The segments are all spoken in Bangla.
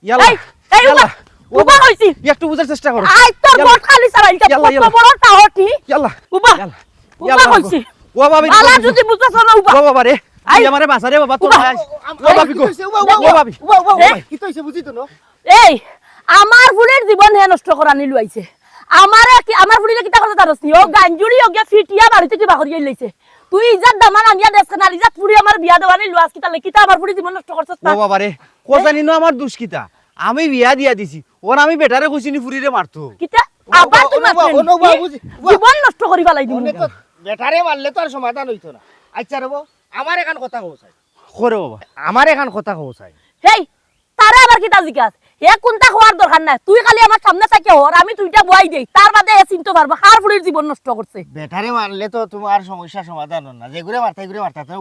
ইয়াল্লা এই ইয়াল্লা উবা হইছি একটু বুঝার চেষ্টা করো আই তোর বট খালি সারাইল কে ইয়াল্লা, ইয়াল্লা। কত বড় টাওটি ইয়াল্লা উবা ইয়াল্লা উবা ইয়াল্লা, হইছি ও বাবি বালা যদি বুঝছস না উবা ও বাবা রে আই। তুই আমারে বাঁচা রে বাবা তোর উবা, ভাই ও বাবি গো ও বাবি কি তো হইছে বুঝি তো না এই আমার ফুলের জীবন হে নষ্ট করা নিলু আইছে আমারে কি আমার ফুলিলে কিটা কথা তারস নি ও গাঞ্জুরি ও গিয়া ফিটিয়া বাড়িতে কি বাহরিয়ে লইছে তুই ইজ্জত দামান আনিয়া দেশ না ইজ্জত ফুড়ি আমার বিয়া দেওয়ানি লুয়াস কিটা লেকিটা আমার ফুড়ি জীবন নষ্ট করছস না ও বাবা রে কোজানি না আমার দুষ্কিতা আমি বিয়া দিয়া দিছি ওর আমি বেটারে কইছিনি ফুরিরে মারতো কিটা আবার তুই মারছিস জীবন নষ্ট করি ফেলাই দিমু তো বেটারে মারলে তো আর সমাধান হইতো না আচ্ছা রব আমার এখান কথা কও চাই করে বাবা আমার এখান কথা কও চাই হেই তারে আবার কিটা জিজ্ঞাস হে কোনটা হওয়ার দরকার নাই তুই খালি আমার সামনে থেকে হর আমি তুইটা বই দেই তার বাদে এ চিনতে পারবো কার ফুড়ির জীবন নষ্ট করছে বেটারে মারলে তো তোমার সমস্যা সমাধান হয় না যেগুলো মারতে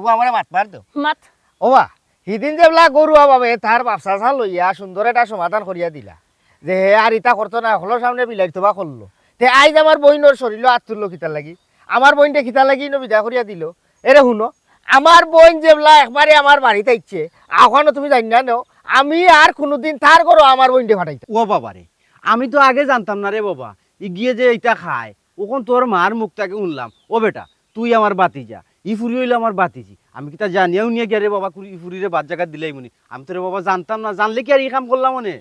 ও আমারে মারবার দাও মাত ওবা সিদিন যেবলা গরুয়া বাবে তার বাপসা চা লইয়া সুন্দর একটা সমাধান করিয়া দিলা যে হে আর ইটা করতো না হলো সামনে বিলাইতো বা করলো তে আইজ আমার বইনর শরীর আত তুললো খিতার লাগি আমার বইনটা খিতা লাগি বিদা করিয়া দিল এরে শুনো আমার বইন যেবলা একবারে আমার বাড়িতে ইচ্ছে এখনো তুমি জানি না নেও আমি আর কোনোদিন তার করো আমার বইনটা ফাটাইতে ও বাবা রে আমি তো আগে জানতাম না রে বাবা ই গিয়ে যে এটা খায় ওখন তোর মার মুখটাকে শুনলাম ও বেটা তুই আমার বাতিজা ই ফুরি হইলো আমার বাতিজি আমি কি তা জানিয়াও নিয়ে গিয়ে রে বাবা ই ফুরিরে বাদ জায়গা দিলাই মনি আমি তো রে বাবা জানতাম না জানলে কি আর এই কাম করলাম মনে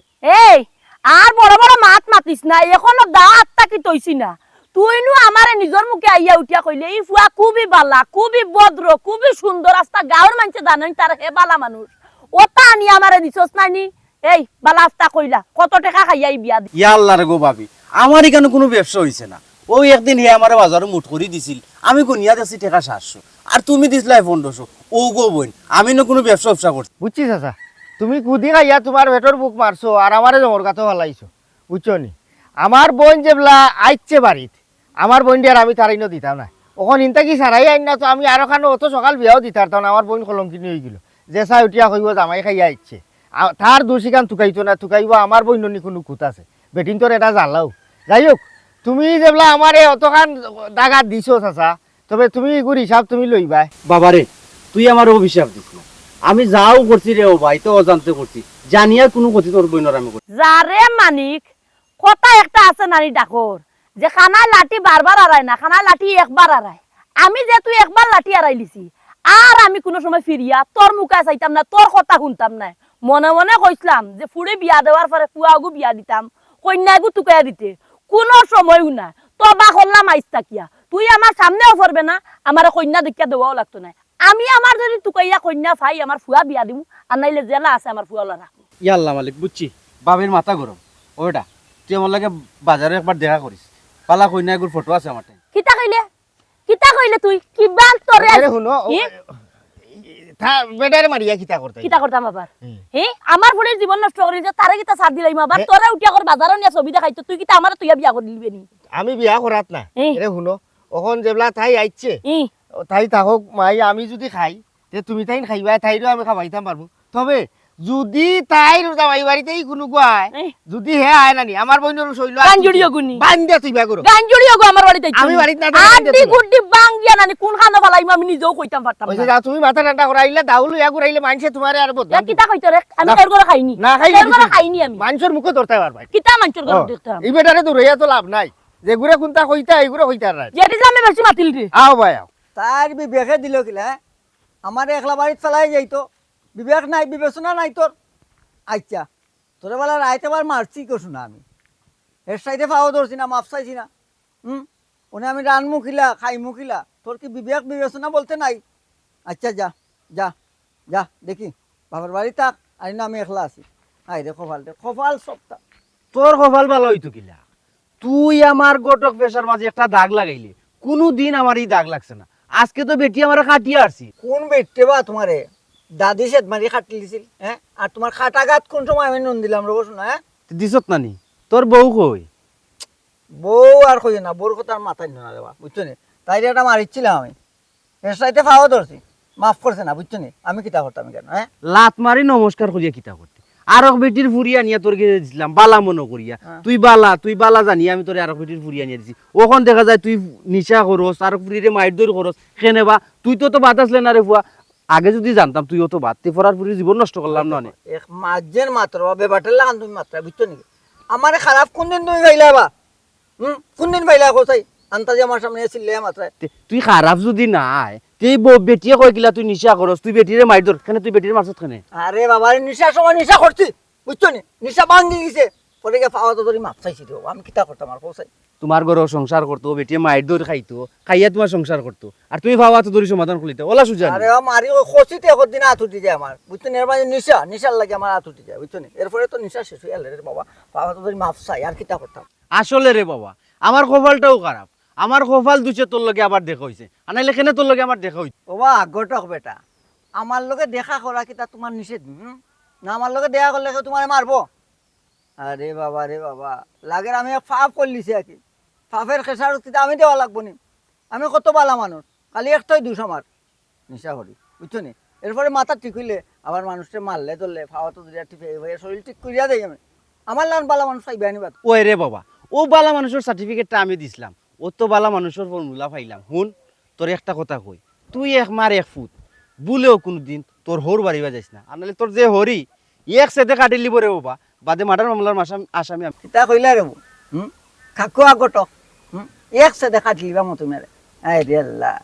এই আর বড় বড় মাত মাতিস না এখনো দাঁত তাকি তৈছি না তুই নু আমারে নিজের মুখে আইয়া উঠিয়া কইলে এই ফুয়া খুবই বালা খুবই ভদ্র খুবই সুন্দর আস্তা গাঁর মানুষে জানেন তার হে বালা মানুষ ওটা আনি আমারে দিছস নানি এই বালা আস্তা কইলা কত টাকা খাইয়া এই বিয়া দি ইয়া আল্লাহ রে গো ভাবি আমার এখানে কোনো ব্যবসা হইছে না ওই একদিন হে আমার বাজারে মুঠ করে দিছিল আমি কোনিয়া দিছি টাকা 700 আর তুমি দিছলাই 1500 ও গো বোন আমি না কোনো ব্যবসা করছি বুঝছিস চাচা তুমি কুদি খাইয়া তোমার ভেটর বুক মারছো আর আমারে জমর গাতো ফেলাইছো বুঝছো নি আমার বোন যেবলা আইচ্ছে বাড়িত আমার বোন দিয়ে আর আমি তারাইনো দিতাম না ওখান ইনতা কি সারাই আইন না তো আমি আরো খানো অত সকাল বিয়াও দিতাম না আমার বোন কলঙ্কিনি হয়ে গেল যে চাই উঠিয়া কইব জামাই খাইয়া ইচ্ছে তার দোষিকান থুকাইতো না থুকাইব আমার বোন নি কোনো কুত আছে বেটিন তোর এটা জ্বালাও যাই হোক তুমি যেবলা আমারে অতখান দাগাত দিছো চাচা তবে তুমি এগুর হিসাব তুমি লইবা বাবারে তুই আমার অভিশাপ দিস না আমি যাও করছি রে ও ভাই তো অজান্তে করছি জানিয়া কোনো কথা তোর বইনর আমি করছি যারে মানিক কথা একটা আছে নানি ডাকর যে খানা লাঠি বারবার আড়াই না খানা লাঠি একবার আড়াই আমি যে তুই একবার লাঠি আড়াই লিছি আর আমি কোনো সময় ফিরিয়া তোর মুখা চাইতাম না তোর কথা শুনতাম না মনে মনে কইছিলাম যে ফুড়ে বিয়া দেওয়ার পরে ফুয়াগু বিয়া দিতাম কন্যাগু টুকাইয়া দিতে কোনো সময়ও না তো বা করলাম আইস্তা কিয়া তুই আমার সামনেও পড়বে না আমার কন্যা দেখিয়া দেওয়াও লাগতো না আমি আমার যদি টুকাইয়া কন্যা ভাই আমার ফুয়া বিয়া দিমু আর নাইলে জেলা আছে আমার ফুয়ালা রাখবো ইয়াল্লা মালিক বুঝছি বাবের মাথা গরম ওটা তুই আমার লাগে বাজারে একবার দেখা করিস পালা কইনা এগুর ফটো আছে আমার কিতা কইলে তুই কিবা তোরে আরে শুনো বেটারে মারিয়া কিতা করতে কিতা করতাম আবার আমার ফুলের জীবন নষ্ট করি যে তারে কিতা সাথ দিলাইম আবার তোরে উঠিয়া কর বাজারে নিয়া ছবি দেখাইতো তুই কিতা আমার তুই বিয়া করে দিবি নি আমি বিয়া করাত না আরে শুনো ওখন যেবলা তাই আইছে তাই থাকক মাই আমি যদি খাই তে তুমি তাই খাইবা তাইরও আমি খাবাইতাম পারবো তবে যদি তাইর জামাই বাড়িতেই কোনো গুয়ায় যদি হে আয় নানি আমার বইনর শৈল গাঞ্জুড়িও গুনি বান্দিয়া তুইবা করো গাঞ্জুড়িও গো আমার বাড়িতে আমি বাড়িতে না আড্ডি গুড্ডি বাঙ্গিয়া নানি কোন খানা ফালাইম আমি নিজেও কইতাম পারতাম ওই যে তুমি মাথা ঠান্ডা করাইলে দাউল ইয়া করাইলে মানছে তোমারে আর বদনাম কিতা কইতো রে আমি তোর ঘরে খাইনি না খাই তোর ঘরে খাইনি আমি মানুষের মুখে ধরতে পারবা কিতা মানুষের ঘরে দেখতাম এই বেটারে দৌড়াইয়া তো লাভ নাই যেগুড়ে কোনটা কইতা এইগুড়ে কইতার নাই যেটি আমি বেশি মাতিল রে আও ভাই আও তার বিবেকে দিল কিলা আমার একলা বাড়িত ফেলাই যাইতো বিবেক নাই বিবেচনা নাই তোর আচ্ছা তোর বেলা রাইতে বার মারছি কছু না আমি এর সাইডে পাওয়া ধরছি না মাপ চাইছি না ওনে আমি রান মুখিলা খাই মুখিলা তোর কি বিবেক বিবেচনা বলতে নাই আচ্ছা যা যা যা দেখি বাবার বাড়ি থাক আর না আমি একলা আছি আই রে কপাল সপ্তাহ তোর কপাল ভালো হইতো কিলা তুই আমার গোটক পেশার মাঝে একটা দাগ লাগাইলে কোনো দিন আমার এই দাগ লাগছে না আজকে তো বেটি আমার কাটিয়ে আসছি কোন বেটে বা তোমারে দাদি সেদ মারি খাটি দিছিল হ্যাঁ আর তোমার খাটাঘাত কোন সময় আমি নুন দিলাম রব শোনা হ্যাঁ দিছত নানি তোর বউ কই বউ আর কই না বউর কথা আর মাথায় না দেবা বুঝছো নি তাই এটা মারিচ্ছিলাম আমি এর সাইতে পাওয়া ধরছি মাফ করছে না বুঝছো নি আমি কিতা করতাম কেন হ্যাঁ লাত মারি নমস্কার করিয়া কিতা করতে আরক বেটির ফুরিয়া নিয়ে তোর কাছে দিছিলাম বালা মনে করিয়া তুই বালা জানি আমি তোর আরক বেটির ফুরিয়া নিয়ে দিছি ওখান দেখা যায় তুই নিশা করস আরক ফুরিরে মাইর দৌড় করস কেনেবা তুই তো বাতাসলে না রে ফুয়া আগে যদি জানতাম তুই অত বাদ পড়ার পুরি জীবন নষ্ট করলাম না অনেক। এক মাঝের মাত্র বেবাটের লাগান তুমি মাত্রা বুঝছো নাকি আমার খারাপ কোন দিন তুমি ভাইলা বা কোন দিন ভাইলা কোথায় আন্তাজি আমার সামনে এসেছিলে মাত্রায় তুই খারাপ যদি নাই তুই বেটিয়ে কই গিলা তুই নিশা করস তুই বেটিরে মাইর দর কেন তুই বেটির মারছত কেন? আরে বাবা নিশার সময় নিশা করছি বুঝছো নি নিশা ভাঙি গেছে পরে গিয়ে পাওয়া তো ধরি মাপ চাইছি রে আমি কিতা করতাম আর কোথায় তোমার ঘরে সংসার করতো বেটিয়ে মাইর দর খাইতো খাইয়া তোমার সংসার করতো আর তুমি ভাবা তো দড়ি সমাধান করলিতে ওলা সুজা আরে মারি খসিতে এখন দিন হাত উঠে যায় আমার বুঝছো নি এর মাঝে নিশা নিশার লাগে আমার হাত উঠে যায় বুঝছো নি এরপরে তো নিশা শেষ হয়ে গেল রে বাবা পাওয়া তো ধরি মাপ চাই আর কিতা করতাম আসলে রে বাবা আমার কপালটাও খারাপ আমার কপাল দুচে তোর লগে আবার দেখা হইছে আনাইলে কেন তোর লগে আমার দেখা হইছে? বাবা গটক বেটা আমার লগে দেখা করা কিতা তোমার নিষেধ না আমার লগে দেখা করলে কেউ তোমার মারবো? আরে বাবা রে বাবা লাগে আমি ফাপ করলিছি আর কি ফাপের খেসার কিতা আমি দেওয়া লাগবো নি আমি কত বালা মানুষ খালি একটাই দোষ আমার নিশা করি বুঝছো নি এরপরে মাথা ঠিক হইলে আবার মানুষকে মারলে ধরলে ফাওয়া তো দুইটা টিপে হয়ে শরীর ঠিক করিয়া দেয় আমি আমার লান বালা মানুষ চাইবে আনিবা ওই রে বাবা ও বালা মানুষের সার্টিফিকেটটা আমি দিছিলাম ও তো বালা মানুষের ফর্মুলা পাইলাম হুন তোর একটা কথা কই তুই এক মার এক ফুট বুলেও কোনোদিন তোর হর বাড়িবা যাইস না আর নাহলে তোর যে হরি এক সেতে কাটি লিব রে বাবা বাদে মার্ডার মামলার আসামি আমি। কিতা কইলা রে খাকুয়া গটক একসে দেখা দিলিবা মতো মেরে আরে আল্লাহ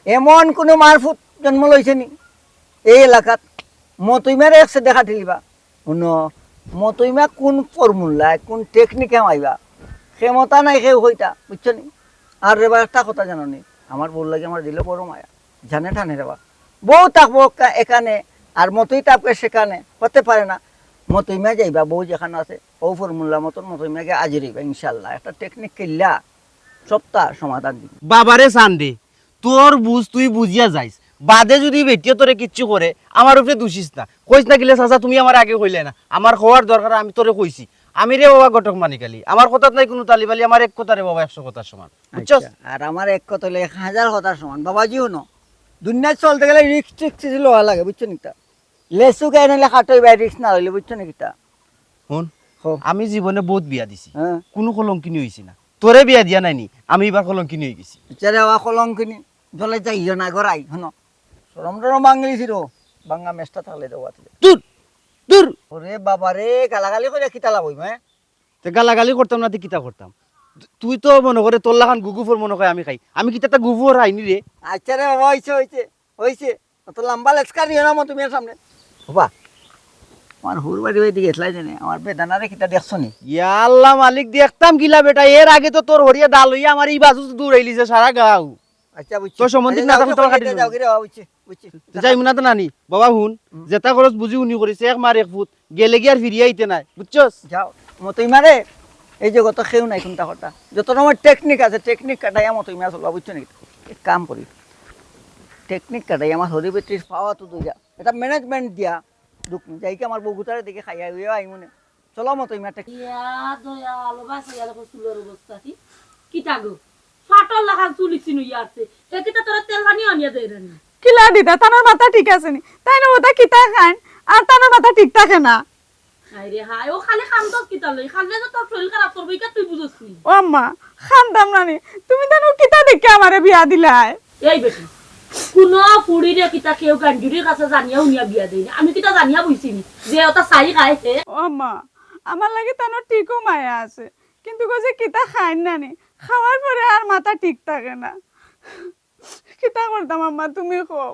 এমন কোনো মারফুট জন্ম লইছে নি এই এলাকাত মতইমারে একসে দেখা দিলিবা শুনো মতইমা কোন ফর্মুলায় কোন টেকনিকে মাইবা ক্ষমতা নাই কেউ হইতা বুঝছো নি আর রেবা একটা কথা জানো নি আমার বল লাগে আমার দিলে বড় মায়া জানে ঠানে রেবা বউ থাকবো এখানে আর মতই তাপকে সেখানে হতে পারে না মতইমা যাইবা বউ যেখানে আছে ও ফর্মুলা মতন মতইমাকে আজি রইবা ইনশাল্লাহ একটা টেকনিক কিল্লা সপ্তাহ সমাধান দিবি বাবারে সানডে তোর বুঝ তুই বুঝিয়া যাইস বাদে যদি বেটিয়ে তোরে কিচ্ছু করে আমার উপরে দোষিস না কইস না গেলে চাচা তুমি আমার আগে কইলে না আমার হওয়ার দরকার আমি তোরে কইছি আমি রে বাবা গটক মানিকালি আমার কথা নাই কোনো তালিবালি আমার এক কথা রে বাবা 100 কথার সমান বুঝছস? আচ্ছা, আর আমার এক কথা হলে 1000 কথার সমান বাবাজি হনো দুনিয়ায় চলতে গেলে রিক্স টিক্স লওয়া লাগে বুঝছো নি তা লেসু গায়ে নিলে খাটই বাই রিক্স না হইলে বুঝছো নাকি তা শুন হো। আমি জীবনে বহুত বিয়া দিছি হ্যাঁ কোনো কলঙ্কিনী হইছি না তোরে বিয়া দিয়া নাইনি আমি এবার কলঙ্কিনী হয়ে গেছি বিচারে হওয়া কলঙ্কিনি জলে যাইও না গড়াই হনো সরম টরম বাঙালিছিল বাঙ্গা মেসটা থাকলে দেওয়া দূর দূর ওরে বাবা রে গালাগালি করে কিতা লাভ হইমা তে গালাগালি করতাম না তুই কিতা করতাম তুই তো মনে করে তোর লাখান গুগুফর মনে করে আমি খাই আমি কিতা একটা গুগুফর আইনি রে আচ্ছা রে বাবা হয়েছে অত লম্বা লেচকার নিও না মো তুমি সামনে বাবা আমার হুর বাড়ি বাড়ি গেছলাই জানে আমার বেদানারে কিতা দেখছো নি ইয়া আল্লাহ মালিক দেখতাম গিলা বেটা এর আগে তো তোর হরিয়া ডাল হইয়া আমার এই বাজু দূর আইলিছে সারা গাও আচ্ছা বুঝছি তোর সম্বন্ধে না থাকলে তোর কাটি দিবো। যাও কি রে বাবা বুঝছি যাই না তো নানি বাবা হুন যেটা খরচ বুঝি উনি করিছে এক মার এক ফুট গেলে গিয়ে আর ফিরিয়ে আইতে নাই বুঝছস? যাও মতই মারে এই যে কত খেউ নাই কোনটা কথা যত রকমের টেকনিক আছে টেকনিক কাটাই মতই মাছ চলবা বুঝছো নাকি এক কাম করি টেকনিক কাটাই আমার হরি বেটির পাওয়া তো দুইটা এটা ম্যানেজমেন্ট দিয়া দুঃখ যাইকে আমার বগুতারে দেখে খাইয়া হইয়া আই মনে চলো মতই মাঠে ইয়া দয়াল বাসা ইয়ার চুলের অবস্থা কি টাগো ফাটল লাগান চুলিছিনু ইয়ারতে এ কিতা তোরা তেল পানি আনিয়া দেই রে কিলা দিদা তানোর মাথা ঠিক আছে নি তাই না ওটা কিতা খান আর তানোর মাথা ঠিক থাকে না আরে হাই ও খালি খান তো কিতা লই খানলে তো তোর শরীর খারাপ করবে কি তুই বুঝছনি ও আম্মা খান্দাম না নি তুমি তানো কিতা দেখে আমারে বিয়া দিলাই এই বেটি কোন ফুড়িরে কিতা কেউ গান্ডুরির কাছে জানিয়া উনিয়া বিয়া দেই আমি কিতা জানিয়া বইছিনি যে ওটা সাই খাইছে ও আম্মা আমার লাগে তানোর ঠিকও মায়া আছে কিন্তু কইছে কিতা খাইন না নি খাওয়ার পরে আর মাথা ঠিক থাকে না কিতা করতাম আম্মা তুমি কও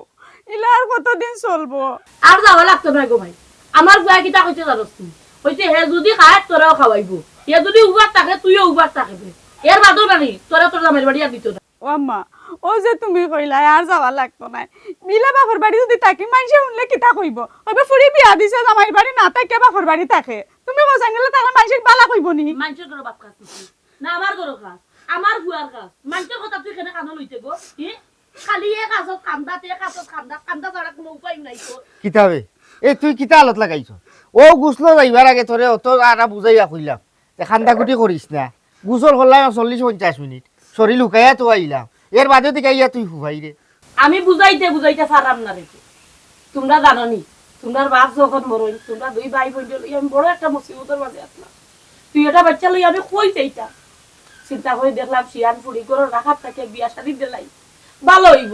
ইলা আর কতদিন চলবো আর যাওয়া লাগতো না গো ভাই আমার বুয়া কিতা কইতে জানোস তুই কইতে হে যদি খায় তোরাও খাওয়াইবো হে যদি উবার থাকে তুইও উবার থাকবে এর বাদও নানি তোরা তোর জামাইর বাড়ি আর দিত না ও আম্মা ও যে তুমি কইলা আর যাওয়া লাগতো না মিলা বাপর বাড়ি যদি থাকি মানুষে শুনলে কিতা কইব ওবে ফুরি বিয়া দিছে জামাই বাড়ি না থাকে বাপর বাড়ি থাকে তুমি বসান গেলে তাহলে মানুষের বালা কইব নি মানুষের ঘরে বাপ কাজ করছিস না আমার ঘরে কাজ আমার বুয়ার কাজ মানুষের কথা তুই কেন কানো লইতে গো কি খালি এ কাজত কান্দা ছাড়া কোনো উপায় নাই তো কিতাবে এ তুই কিতা আলত লাগাইছ ও গুছলো যাইবার আগে তোরে অত আরা বুঝাইয়া কইলাম যে খান্দাকুটি করিস না গুছল করলাম 40-50 মিনিট শরীর লুকাইয়া তো আইলাম এর বাদে দিকে আইয়া তুই হুভাই রে আমি বুঝাইতে পারাম না রে তোমরা জানো নি তোমরা বাপ যখন মরই তোমরা দুই ভাই বোন আমি বড় একটা মুসিবতের মাঝে আসলাম তুই এটা বাচ্চা লই আমি কই চাইতা চিন্তা করে দেখলাম শিয়ান ফুড়ি করে রাখার থেকে বিয়া শাদি দিলাই ভালো হইব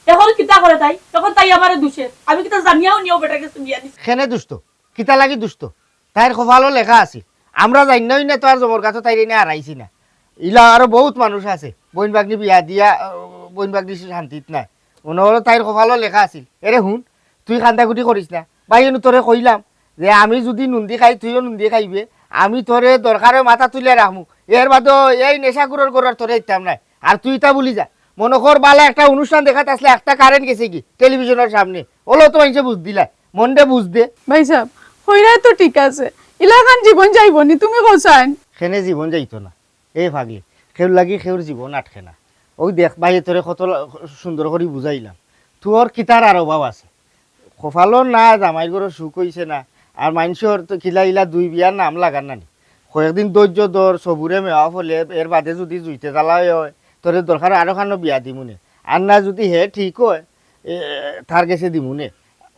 এখন কিতা করে তাই তখন তাই আমারে দুষে আমি কিতা জানিয়াও নিও বেটাকে বিয়া দিছি খেনে দুষ্ট কিতা লাগি দুষ্ট তাইর কপালও লেখা আছে আমরা জানি না তো আর জমর কাছে তাই এনে হারাইছি না ইলা আরো বহুত মানুষ আছে বইন বাগনি বিয়া দিয়া বইন বাগনি শান্তিত নাই মনে হলো তাইর কপালও লেখা আছিল এরে শুন তুই কান্দাকুটি করিস না বাইনু তোরে কইলাম যে আমি যদি নুন্দি খাই তুইও নুন্দি খাইবে আমি তোরে দরকারে মাথা তুলে রাখমু এর বাদে এই নেশাকুরের করার তোরে ইচ্ছাম নাই আর তুই তা বলি যা মনে কর বালা একটা অনুষ্ঠান দেখাতে আসলে একটা কারেন্ট গেছে কি টেলিভিশনের সামনে ওলো তো মানুষে বুঝ দিলা মনটা বুঝ দে ভাই সাহেব হইরাই তো ঠিক আছে ইলাকান জীবন যাইবনি তুমি কোসাইন খেনে জীবন যাইতো না এই ভাগলে খেউর লাগি খেউর জীবন আটকে না ওই দেখ বাইরে তোরে কত সুন্দর করে বুঝাইলাম তোর কিতার আর অভাব আছে কপালও না জামাই গরো সুখ হইছে না আর মানুষের তো খিলা ইলা দুই বিয়ার নাম লাগান নানি কয়েকদিন ধৈর্য ধর সবুরে মেওয়া ফলে এর বাদে যদি জুইতে জ্বালাই হয় তোর দরকার আরো খানো বিয়া দিমুনে আর না যদি হে ঠিক হয় তার গেছে দিমুনে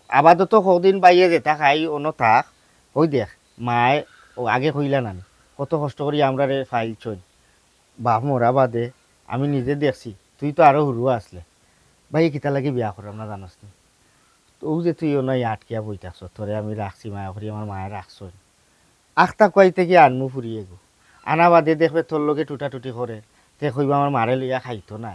আপাতত কদিন বাইয়ে যেটা খাই অন্য থাক ওই দেখ মায় ও আগে কইলা নানি কত কষ্ট করি আমরা রে ফাইল চল বাপ মরা বাদে আমি নিজে দেখছি তুই তো আরো হুরু আসলে ভাই কিতা লাগি বিয়া করাম না জানাস তুই ও যে তুই নয় আটকিয়া বই থাকছ তোরে আমি রাখছি মায়া করি আমার মায়ের রাখছ আখতা কইতে কি আনমু ফুরিয়ে গো আনা বাদে দেখবে তোর লোকে টুটাটুটি করে তে কইবা আমার মারে লইয়া খাইতো না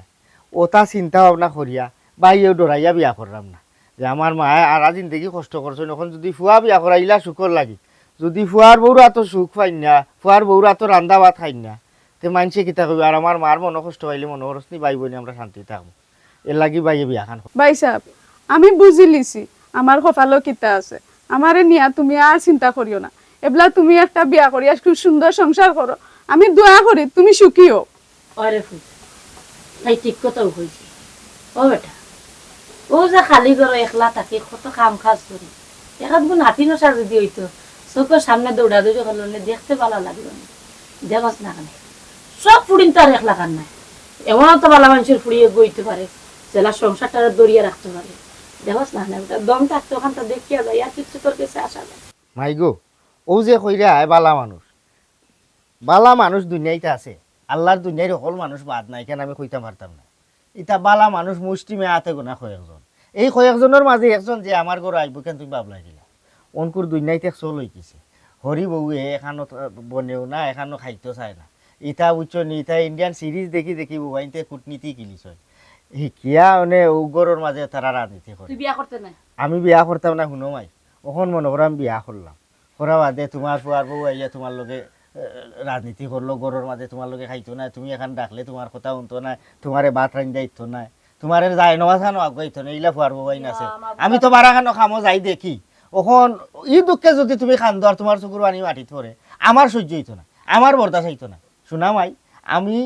ওটা চিন্তা ভাবনা করিয়া বাইয়েও ডরাইয়া বিয়া করলাম না যে আমার মায়ে আর জিন্দগি কষ্ট করছে এখন যদি ফুয়া বিয়া করাইলা সুখর লাগি যদি ফুয়ার বউরা তো সুখ পাই না ফুয়ার বউরা তো রান্দা ভাত খাই না তে মানছে কিতা কইবে আর আমার মার মনে কষ্ট পাইলে মনে করস নি বাই বোনে আমরা শান্তি থাকবো এর লাগি বাইয়ে বিয়া খান ভাই সাহেব আমি বুঝি লিছি আমার কপালও কিতা আছে আমারে নিয়া তুমি আর চিন্তা করিও না এবলা তুমি একটা বিয়া করিয়া খুব সুন্দর সংসার করো আমি দোয়া করি তুমি সুখী হও আরে ফুল তাই ঠিক কথাও কইছি ও বেটা ও যে খালি করো একলা থাকি কত কাম কাজ করি এখান কোন হাতি নসা যদি হইতো চোখের সামনে দৌড়াদৌড়ি করলে দেখতে ভালো লাগলো না দেখস না কেন সব ফুড়িন তো আর একলা কান নাই এমনও তো ভালো মানুষের ফুড়িয়ে গইতে পারে জেলা সংসারটা দরিয়ে রাখতে পারে দেখস না ওটা দম থাকতো ওখানটা দেখিয়া যায় আর কিছু তোর কাছে আসা যায় মাই গো ও যে কইরা আয় বালা মানুষ দুনিয়াইতে আছে আল্লাহর দুনিয়ার সকল মানুষ বাদ নাই কেন আমি কইতে পারতাম না ইটা বালা মানুষ মুষ্টি মেয়ে হাতে গোনা কয়েকজন এই কয়েকজনের মাঝে একজন যে আমার ঘরে আইব কেন তুমি ভাবলা দিলা অনকুর দুনিয়াইতে চল হইতেছে হরি বউয়ে এখানো বনেও না এখানো খাইতে চায় না ইটা উচ্চ নি ইটা ইন্ডিয়ান সিরিজ দেখি দেখি বুবাইতে কূটনীতি কিলিছ শিকিয়া মানে উগরের মাঝে তারা রাজনীতি করে তুই বিয়া করতে নাই আমি বিয়া করতাম না শুনো মাই ওখন মনে করে আমি বিয়া করলাম করা বাদে তোমার ফুয়ার বউ আইয়া তোমার লগে রাজনীতি করলো গরুর মাঝে তোমার লগে খাইতো না তুমি এখান ডাকলে তোমার কথা শুনতো না তোমারে ভাত রান যাইতো না তোমার যাই নবাসানো আগাইতো না এইলা ফুয়ার বউ আইন আছে আমি তো বারাখানো খামো যাই দেখি ওখন ই দুঃখে যদি তুমি খান্দো আর তোমার চকুর পানি মাটিত পরে আমার সহ্য হইতো না আমার বরদাস হইতো না শোনা মাই আমি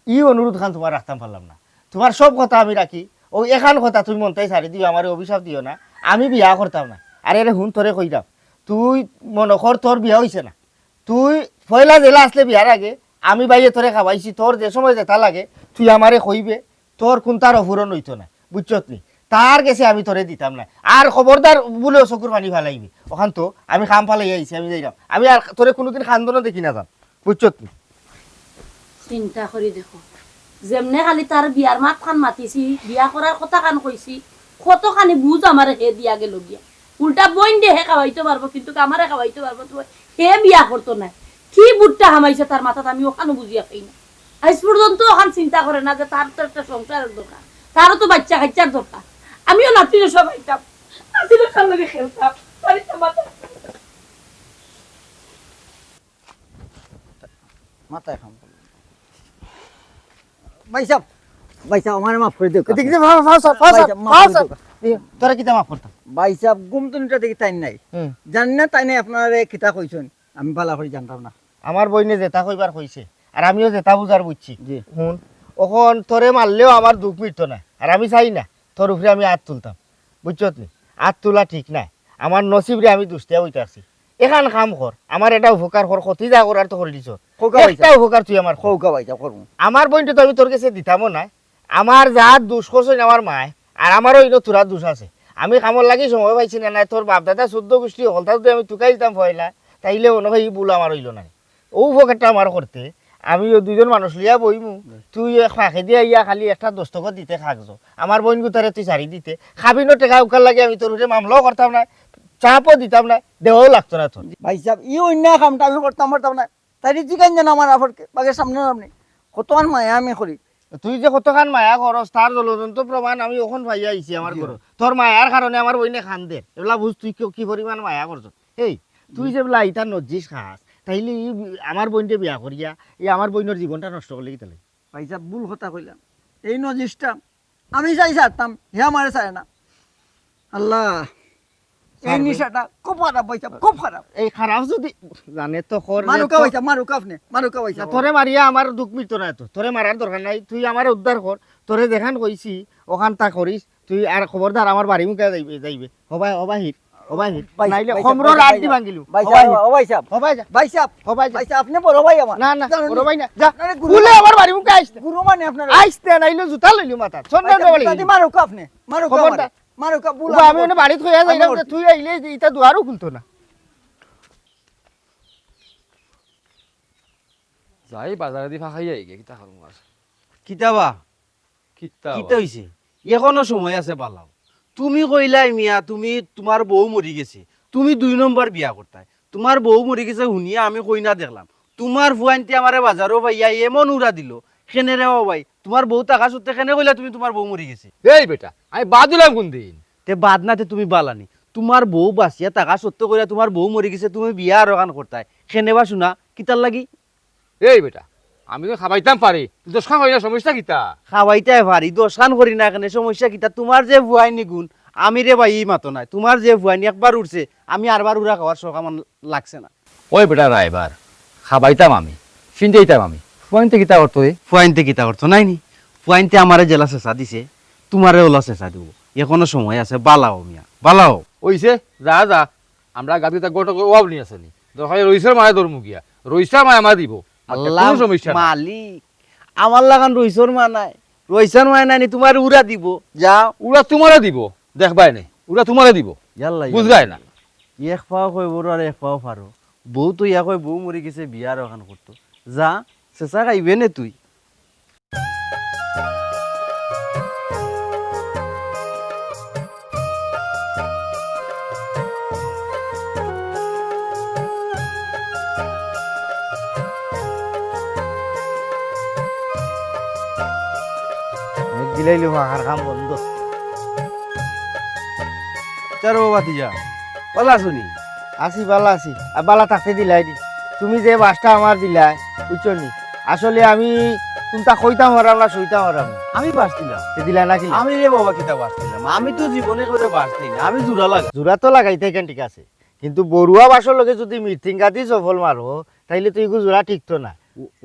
ই অনুরোধ খান তোমার রাখতাম পারলাম না তোমার সব কথা আমি রাখি ও এখান কথা তুমি মনটাই ছাড়ি দিও আমার অভিশাপ দিও না আমি বিয়া করতাম না আর এরে হুন তোরে কইরাম তুই মনে কর তোর বিয়া হইছে না তুই পয়লা জেলা আসলে বিয়ার আগে আমি বাইরে তোরে খাওয়াইছি তোর যে সময় যেটা লাগে তুই আমারে কইবে তোর কোন তার অফুরন হইতো না বুঝছত নি তার গেছে আমি তোরে দিতাম না আর খবরদার বলেও চকুর পানি ফালাইবি ওখান তো আমি খাম ফালাই আইছি আমি যাইলাম আমি আর তোরে কোনোদিন খান্দনও দেখি না যাম বুঝছত নি চিন্তা করি দেখো যেমনে খালি তার বিয়ার মাত খান মাতিছি বিয়া করার কথা কান কইছি কত খানি বুঝ আমার হে দিয়া গেল গিয়া উল্টা বইন দিয়ে হে খাওয়াইতে পারবো কিন্তু আমারে খাওয়াইতে পারবো তো হে বিয়া করতো না কি বুটটা হামাইছে তার মাথাত আমি ওখানে বুঝিয়া পাই না আজ পর্যন্ত ওখান চিন্তা করে না যে তার তো একটা সংসারের দরকার তারও তো বাচ্চা কাচ্চার দরকার আমিও নাতিরে সবাইতাম নাতিরে সঙ্গে খেলতাম বাড়িতে মাথা মাথায় খাম ভাই সাহেব আমার মাফ করে দিও এদিকে তোরা কিতা মাফ করতাম ভাই সাহেব গুমতনিটা দেখি তাই নাই জানি না তাই নাই আপনার কিতা কইছেন আমি ভালো করে জানতাম না আমার বইনে জেতা কইবার কইছে আর আমিও জেতা বুঝার বুঝছি জি শুন ওখন তোরে মারলেও আমার দুঃখ মিটতো না আর আমি চাই না তোর উপরে আমি হাত তুলতাম বুঝছত নি হাত তোলা ঠিক নাই আমার নসিবরে আমি দুষ্টিয়া হইতে আসছি এখান কাম কর আমার এটা উপকার কর ক্ষতি যা করার তো করে দিছ একটা উপকার তুই আমার খৌকা ভাই সাহেব করবো আমার বইনটা তো আমি তোর কাছে দিতামও না আমার যা দোষ করছে আমার মায় আর আমারও ইনো তোরা দোষ আছে আমি কামর লাগি সময় পাইছি না নাই তোর বাপ দাদা 14 গোষ্ঠী হলতা যদি আমি টুকাই দিতাম পয়লা তাইলে মনে হয় ই ভুল আমার হইল না ও উপকারটা আমার করতে আমিও দুজন মানুষ লিয়া বইমু তুই ফাঁকে দিয়ে ইয়া খালি একটা দস্তখত দিতে খাকছো আমার বোন গুতারে তুই সারি দিতে খাবিনো টেকা উকার লাগে আমি তোর মামলাও করতাম না চাপও দিতাম না দেওয়াও লাগতো না তোর ভাই সাহেব ই অন্যায় কামটা আমি করতাম পারতাম না তাই জিজ্ঞান জানো আমার আফরকে বাগের সামনে আপনি কতক্ষণ মায়া আমি করি তুই যে কতখান মায়া করস তার জলজন্ত প্রমাণ আমি ওখান পাইয়া আইছি আমার ঘর তোর মায়ার কারণে আমার বইনে খান দে এগুলা বুঝ তুই কি পরিমাণ মায়া করছ এই তুই যে বলা ইটা নজিস খাস তাইলে আমার বোনকে বিয়া করিয়া এই আমার বোনের জীবনটা নষ্ট করলে কি তাহলে ভাই সাহেব ভুল কথা কইলাম এই নজিসটা আমি চাই ছাড়তাম হে আমারে চায় না আল্লাহ এই নিশাটা খুব খারাপ ভাই সাহেব খুব খারাপ এই খারাপ যদি জানে তো কর মারুকা ভাই সাহেব মারুকা আপনি মারুকা ভাই সাহেব তোরে মারিয়া আমার দুঃখ মিটতো না তো তোরে মারার দরকার নাই তুই আমার উদ্ধার কর তোরে দেখান কইছি ওখান তা করিস তুই আর খবরদার আমার বাড়ি মুখে যাইবে হবাহির নাইলে খমরো রাত দি ভাঙিলু ভাই সাহেব ও ভাই সাহেব হবাই যা ভাই সাহেব হবাই যা ভাই সাহেব আপনি বড় ভাই আমার না না জানেন বড় নি? ভাই না যা আপনারে গুরু কুলে আমার বাড়ি মুখে আইস গুরু মানে আপনার আইসতে নাইলে জুতা লইলু মাথা চন্দ্র বলি মারুকা আপনি মারুকা খবরদার। মারুকা ভুল আমি ওনে বাড়িতে হইয়া যাইলাম যে তুই আইলে ইটা দুয়ারও খুলতো না যাই বাজারে দি ফাঁকাই যাই গে কিতা করবো আর কিতাবা কিতা কিতা হইছে এখনো সময় আছে পালাও তুমি কইলাই মিয়া তুমি তোমার বউ মরি গেছে তুমি 2 নম্বর বিয়া করতাই তোমার বউ মরি গেছে শুনিয়া আমি কই না দেখলাম তোমার ফুয়ান্তি আমারে বাজারও ভাইয়া এমন উড়া দিল খেনে রে ও ভাই তোমার বউ টাকা সত্যি খেনে কইলা তুমি তোমার বউ মরি গেছে এই বেটা আমি বাদ দিলাম কোন দিন তে বাদ নাতে তুমি বালানি তোমার বউ বাঁচিয়া টাকা সত্য কইরা তোমার বউ মরি গেছে তুমি বিয়া আর গান করতাই খেনে বা শুনা কিতার লাগি এই বেটা আমি তো খাবাইতাম পারি তুই দোষ খাওয়াই না সমস্যা কিতা খাওয়াইতে পারি দোষখান করি না কেন সমস্যা কিতা তোমার যে ভুয়াইনি গুণ আমি রে ভাই মাতো নাই তোমার যে ভুয়াইনি একবার উঠছে আমি আরবার উড়া খাওয়ার শখ আমার লাগছে না ওই বেটা রাইবার খাবাইতাম আমি চিন্তাইতাম আমি পয়েন্টে কিতা করতো ফুয়াইনতে কিতা করতো নাইনি ফুয়াইনতে আমারে জেলা চেঁচা দিছে তোমারে ওলা চেঁচা দিব এখনো সময় আছে বালাও মিয়া বালাও ওইছে যা যা আমরা গাড়িতে গোটা অভাব নিয়ে আসেনি দরকার রইসার মায়া ধরমু গিয়া রইসার মায়া আমার দিব আল্লাহ কোনো সমস্যা নাই। মালিক আমার লাগান রইসর মা নাই রইসার মা নাই তোমার উড়া দিব যাও উড়া তোমারে দিব দেখবাই নাই উড়া তোমারে দিব ইয়াল্লা বুঝবাই না এক পাও কই বড় আর এক পাও পারো বউ তো ইয়া কই বউ মরে গেছে বিয়ার ওখান করতো যা চেঁচা খাইবে নে তুই দিলাইলু ফাঁকার কাম বন্ধ চারো বাতি যা বলা শুনি আসি বালা আছি আর বালা থাকতে দিলাই দি তুমি যে বাসটা আমার দিলাই বুঝছো নি আসলে আমি কোনটা কইতাম হরাম না সইতাম হরাম না আমি বাঁচছিলাম সে দিলা নাকি আমি রে বাবা কিতা বাঁচছিলাম আমি তো জীবনে করে বাঁচতি না আমি জোড়া লাগা জোড়া তো লাগাইতে কেন ঠিক আছে কিন্তু বড়ুয়া বাসর লগে যদি মৃত্যুঙ্গাতি সফল মারো তাইলে তুই জোড়া ঠিকতো না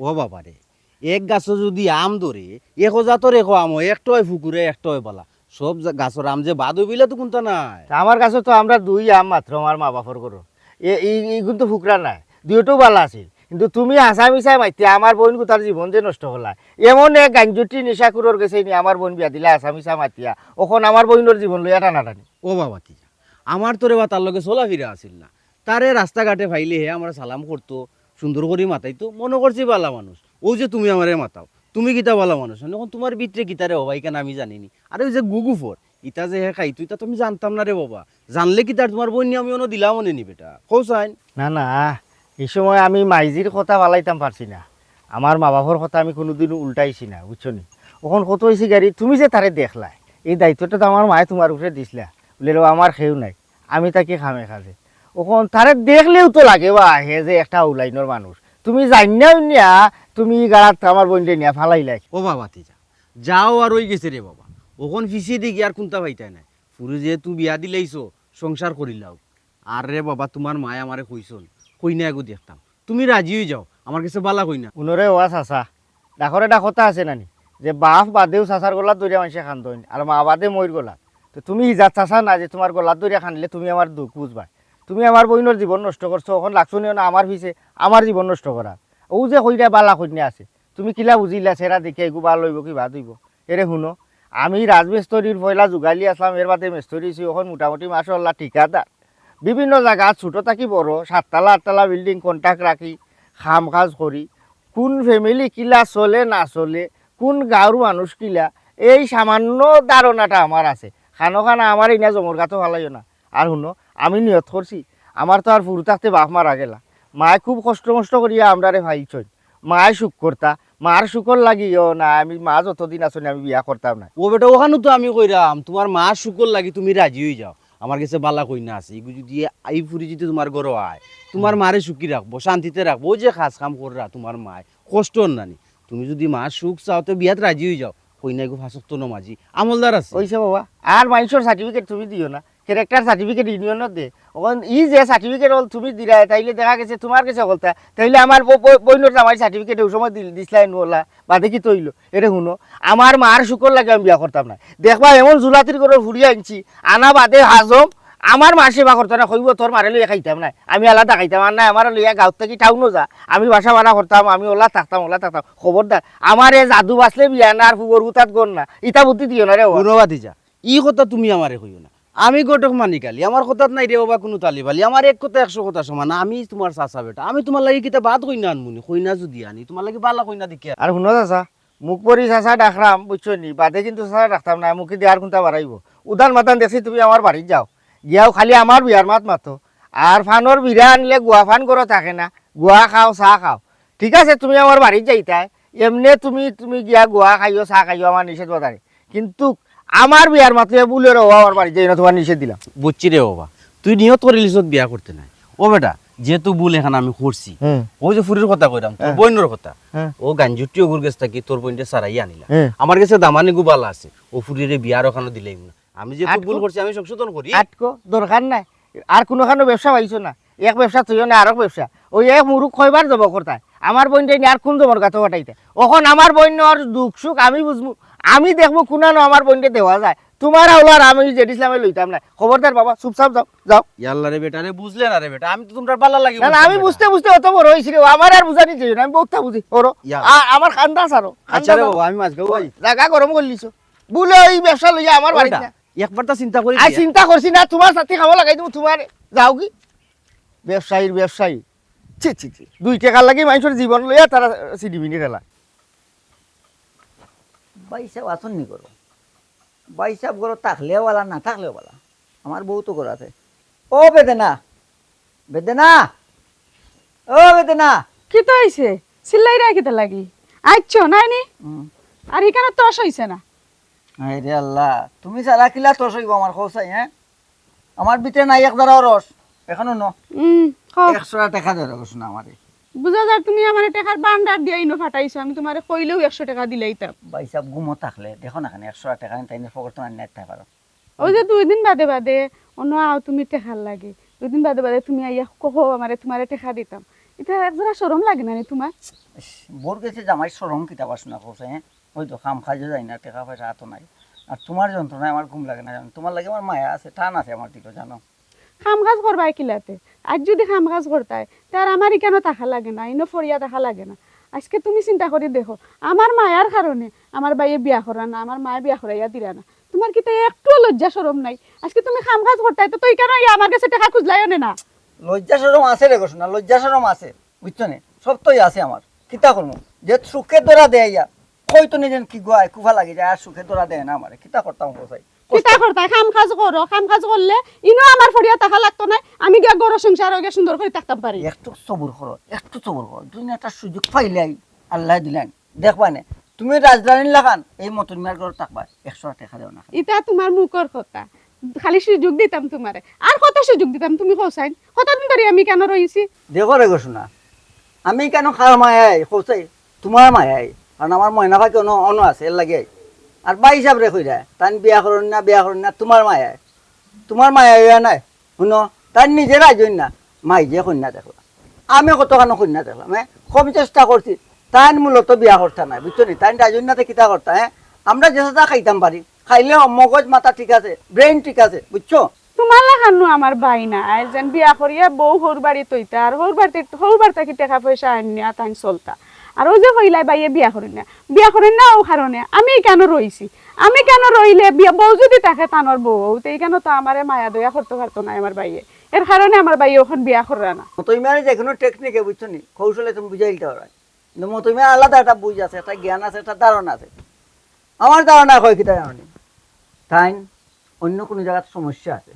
ও বাবা রে এক গাছ যদি আম ধরে একো জাতর একো আম হয় একটাই ফুকুরে একটাই বালা সব গাছের আম যে বাদ হইলে তো কোনটা নাই তা আমার কাছে তো আমরা দুই আম মাত্র আমার মা বাপর করো এইগুলো তো ফুকরা নাই দুইটাও বালা আছিল কিন্তু তুমি হাসা মিশাই মাইতে আমার বোন তার জীবন যে নষ্ট করলা এমন এক গাঞ্জুটি নেশা কুরোর গেছে নি আমার বোন বিয়া দিলা হাসা মিশা মাতিয়া ওখন আমার বোনের জীবন লইয়া টানাটানি ও বাবা কি আমার তোরে বা তার লগে চলাফিরা আসিল না তারে রাস্তাঘাটে ফাইলে হে আমার সালাম করতো সুন্দর করে মাতাইতো মনে করছি বালা মানুষ ও যে তুমি আমারে মাতাও তুমি কিতা বালা মানুষ এখন তোমার ভিতরে কিতারে হবাই কেন আমি জানিনি আরে ওই যে গুগুফর ইটা যে হে খাইতো ইটা তুমি জানতাম না রে বাবা জানলে কি তার তোমার বোন আমি অন্য দিলাম মনে নি বেটা কৌসাইন না না এই সময় আমি মাইজির কথা বালাইতাম পারছি না আমার মা বাবার কথা আমি কোনোদিন উল্টাইছি না বুঝছো নি ওখন কত হয়েছি গাড়ি তুমি যে তারে দেখলাই এই দায়িত্বটা তো আমার মায়ে তোমার উপরে দিছিলা বলে আমার খেয়েও নাই আমি তাকে খামে খাজে ওখন তারে দেখলেও তো লাগে বা হে যে একটা উলাইনের মানুষ তুমি জানিনাও নিয়া তুমি গাড়াত আমার বোনকে নিয়া ফালাইলাই ও বাবা তিজা যাও আর ওই গেছে রে বাবা ওখন ফিসিয়ে দিকে আর কোনটা পাইতাই নাই পুরো যে তুই বিয়া দিলাইছো সংসার করিলাও আর রে বাবা তোমার মায় আমারে কইছল কই না এগো দেখতাম তুমি রাজি হয়ে যাও আমার কাছে বালা কই না উনরে ওয়া চাচা ডাকরে ডাকতা আছে নানি যে বাপ বাদেও চাচার গলাত দরিয়া মানুষে খান্দইন আর মা বাদে ময়ূর গলাত তো তুমি ইজাত চাচা না যে তোমার গলাত দরিয়া খানলে তুমি আমার দুঃখ বুঝবা তুমি আমার বইনের জীবন নষ্ট করছো ওখন লাগছো না আমার পিছে আমার জীবন নষ্ট করা ও যে কইরা বালা কইনে আছে তুমি কিলা বুঝিলা সেরা দেখে এগু ভাল লইব কি ভাত হইব এরে শুনো আমি রাজমিস্ত্রির পয়লা যোগালি আসলাম এর বাদে মিস্ত্রি ওখন মোটামুটি মাশাআল্লাহ ঠিকাদার বিভিন্ন জায়গা ছোট থাকি বড় 7 তলা 8 তলা বিল্ডিং কন্ট্রাক্ট রাখি খাম কাজ করি কোন ফ্যামিলি কিলা চলে না চলে, কোন গাঁর মানুষ কিলা, এই সামান্য ধারণাটা আমার আছে। খানো খানা আমার ইনা জমর গাতো ভালাইও না। আর শুনো, আমি নিয়ত করছি, আমার তো আর পুরু থাকতে বাপ মারা গেলা, মায়ে খুব কষ্ট মষ্ট করিয়া আমরারে ভাইছই, মায়ে সুখ করতা, মার সুখর লাগিও না আমি মা যতদিন আসনি আমি বিয়া করতাম না। ও বেটা ওখানে তো আমি কইরাম তোমার মা শুকর লাগি তুমি রাজি হয়ে যাও, আমার কাছে বালা কইনা আছে, এগুলো যদি এই ফুরি যদি তোমার ঘর আয় তোমার মারে সুখী রাখবো, শান্তিতে রাখবো। ওই যে কাজ কাম কররা তোমার মায় কষ্ট নানি, তুমি যদি মা সুখ চাও তো বিয়াত রাজি হয়ে যাও। কইনা গো ফাঁসক্ত নমাজি আমলদার আছে। ওইসে বাবা, আর মানুষের সার্টিফিকেট তুমি দিও না, ক্যারেক্টার সার্টিফিকেট ইউনিয়নত দে। ওখান ই যে সার্টিফিকেট হল তুমি দিলা, তাইলে দেখা গেছে তোমার কাছে বলতা, তাইলে আমার বইনোর আমার সার্টিফিকেট ওই সময় দিসলাই নোলা বা দেখি তৈল। এটা শুনো, আমার মার শুকর লাগে আমি বিয়া করতাম না। দেখবা এমন জুলাতির করে ফুরিয়ে আনছি, আনা বাদে হাজম আমার মার সেবা করতাম না, কইব তোর মারে লইয়া খাইতাম না, আমি আলাদা খাইতাম। আর না আমার লইয়া গাঁত থেকে টাউনও যা, আমি বাসা ভাড়া করতাম, আমি ওলা থাকতাম। খবরদার আমার এ জাদু বাঁচলে বিয়া না, আর ফুবর হুতাত গন না, ইটা বুদ্ধি দিও না রে। গুণবাদী যা ই কথা তুমি আমারে কইও না, আমি গোটক মানি কালি, আমার কথাত নাই রে বাবা কোনো তালি বালি, আমার এক কথা 100 কথা সমান। আমি তোমার চাচা বেটা, আমি তোমার লাগি কিতা বাদ কইনা আনমুনি, কইনা যদি আনি তোমার লাগি বালা কইনা দিকে। আর শুনো চাচা, মুখ পরি চাচা ডাকলাম বুঝছো নি, বাদে কিন্তু চাচা ডাকতাম না, মুখে দিয়ে আর কোনটা বাড়াইব। উদান মাতান দেখছি তুমি আমার বাড়ির যাও, গিয়াও খালি আমার বিয়ার মাত মাতো। আর ফানোর বিড়া আনলে গুয়া ফান করে থাকে না, গুয়া খাও চাহ খাও, ঠিক আছে তুমি আমার বাড়ির যাইতাই, এমনি তুমি গিয়া গুয়া খাইও চাহ খাইও আমার নিষেধ বাদারে, কিন্তু আমার বিয়ার মাতলে বুলে ও আমার বাড়ি যাই না, তোমার নিষেধ দিলাম। বুঝছি রে বাবা, তুই নিয়ত করিলিস বিয়া করতে নাই। ও বেটা যেহেতু ভুল এখানে আমি করছি, ওই যে ফুরির কথা কইরাম তোর বইনের কথা, ও গাঞ্জুটি ওগুর গেছ থাকি তোর বইনটা সারাই আনিলা, আমার কাছে দামানি গুবালা আছে, ও ফুরিরে বিয়ার ওখানে দিলাম না। আমি যে ভুল করছি আমি সংশোধন করি। আটকো দরকার নাই, আর কোনোখানো ব্যবসা পাইছো না, এক ব্যবসা তুইও না, আরো ব্যবসা। ওই এক মুরুখ কয়বার যাব করতায়, আমার বইনটা নিয়ে আর কোন জমর গাছ ফাটাইতে। ওখন আমার বইনের দুঃখ সুখ আমি বুঝবো, আমি দেখবো কোনানো আমার বইনটা দেওয়া যায়। তোমার আওলার আমি জেডিসলামে লইতাম না। খবরদার বাবা, চুপচাপ যাও যাও। ইয়াল্লা রে বেটা রে, বুঝলে না রে বেটা, আমি তো তোমরা বালা লাগি। না আমি বুঝতে বুঝতে অত বড় হয়েছি রে, আমার আর বুঝানি চাই না, আমি বহুতটা বুঝি ওরো। আমার খান্দা সারো। আচ্ছা রে বাবা, আমি মাছ খাবো ভাই, জায়গা গরম করলিছো বলে ওই ব্যবসা লইয়া আমার বাড়িতে না। একবার তা চিন্তা করি। আর চিন্তা করছি না, তোমার সাথে খাবো লাগাই দেবো তোমার। যাও কি ব্যবসায়ী ছি ছি ছি, 2 টাকার লাগি মানুষের জীবন লইয়া তারা সিডিমিনি খেলা। বাইসাব আসন নি করো, বাইসাব করো থাকলেও বলা না থাকলেও বলা, আমার বউ তো করো আছে। ও বেদেনা, বেদেনা, ও বেদেনা। কি তো হইছে চিল্লাই রাখিতে লাগি আইছো নাই নি, আর এখানে তস হইছে না। রে আল্লাহ, তুমি সারা কিলা তো সইব আমার খোসাই। হ্যাঁ, আমার ভিতরে নাই 1 দাঁড়াও রস এখনো ন, 100 টাকা ধরে গেছো না আমারে। বুঝা যায় তুমি আমার টাকার বান্ডার দিয়ে ইনো ফাটাইছো, আমি তোমারে কইলেও 100 টাকা দিলেইতাম। বাইসাব ঘুমো থাকলে দেখো না, 100 টাকা তাই ফকর তোমার নেট থাকতে পারো। ওই যে 2 দিন বাদে বাদে অন্য আও তুমি টেকার লাগে, 2 দিন বাদে বাদে তুমি আইয়া কহো আমারে তোমারে টেকা দিতাম, এটা একজোড়া শরম লাগে না নি তোমার? বোর গেছে জামাই সরম কিতাব আসো না খোসাই। হ্যাঁ, ওই তো খাম খাজো যায় না, টাকা পয়সা হাতও নাই। আর তোমার যন্ত্রণায় আমার ঘুম লাগে না, জানো তোমার লাগে আমার মায়া আছে, টান আছে আমার দিকে, জানো। খাম কাজ করবাই কিলাতে, আজ যদি খাম কাজ করতায় তার আমারই কেন টাকা লাগে না, ইনো ফরিয়া টাকা লাগে না। আজকে তুমি চিন্তা করে দেখো, আমার মায়ার কারণে আমার বাইয়ে বিয়া করা না, আমার মায়ে বিয়া করাইয়া দিলা না, তোমার কি তাই একটু লজ্জা শরম নাই? আজকে তুমি খাম কাজ করতাই তো তুই কেন আমার কাছে টাকা খুঁজলাইও না? লজ্জা সরম আছে রে গোসনা, লজ্জা সরম আছে, বুঝছো নে, সত্যই আছে আমার। কিতা করবো যে সুখের দরা দেয় ইয়া, হয়তো নিজের কি গোয়ায় কুফা লাগে যায়, আর সুখের দরা দেয় না আমারে। কিতা করতাম কোথায় কিতা করতাই, খাম কাজ করো, খাম কাজ করলে ইনো আমার ফরিয়া টাকা লাগতো না, আমি গিয়া গরো সংসার হয়ে সুন্দর করে থাকতাম পারি। একটু সবুর করো, একটু সবুর করো, দুনিয়াটা সুযোগ পাইলাই আল্লাহ দিলেন, দেখবা নে তুমি রাজধানী লাগান এই মতন মেয়ের ঘর থাকবা, 100 টাকা দেও না। এটা তোমার মুখের কথা, খালি সুযোগ দিতাম তোমারে, আর কত সুযোগ দিতাম তুমি কোসাইন, কতদিন ধরে আমি কেন রইছি? দেখো রে গোসনা, আমি কেন খার মায়াই কোথায় তোমার মায়াই, কারণ আমার ময়না ভাই কেন অন্য আছে এর লাগে। আর বা হিসাব রে কইরা তাই বিয়া করেন না তোমার মায়াই, তোমার মায়া হইয়া নাই। শুনো, তাই নিজে রাজন না, মাই যে কন্যা দেখলাম, আমি কতখানো কন্যা দেখলাম। হ্যাঁ, খুব চেষ্টা করছি, তাই মূলত বিয়া করতে নাই, বুঝছো নি, তাই রাজন্যাতে কিতা করতা। হ্যাঁ, আমরা যেটা খাইতাম পারি, খাইলেও মগজ মাথা ঠিক আছে, ব্রেন ঠিক আছে, বুঝছো। তোমার লাগানো আমার বাই না, আর যেন বিয়া করিয়া বউ হর বাড়ি তৈতা, আর হর বাড়িতে কি টাকা পয়সা আনিয়া তাই চলতা। আর ওই যে কইলাই বাইয়ে বিয়া করেন না ও কারণে আমি কেন রইছি, আমি কেন রইলে বিয়া বউ যদি তাকে তানোর বউ তো এই কেন তো আমারে মায়া দয়া করতে পারতো না আমার বাইয়ে, এর কারণে আমার বাইয়ে ওখান বিয়া করে না। তুমি মানে যে কোনো টেকনিকে, বুঝছো নি, কৌশলে তুমি বুঝাই দিতে পারো। কিন্তু তুমি আলাদা একটা বুঝ আছে, একটা জ্ঞান আছে, একটা ধারণা আছে। আমার ধারণা হয় কি তাই তাই অন্য কোনো জায়গার সমস্যা আছে,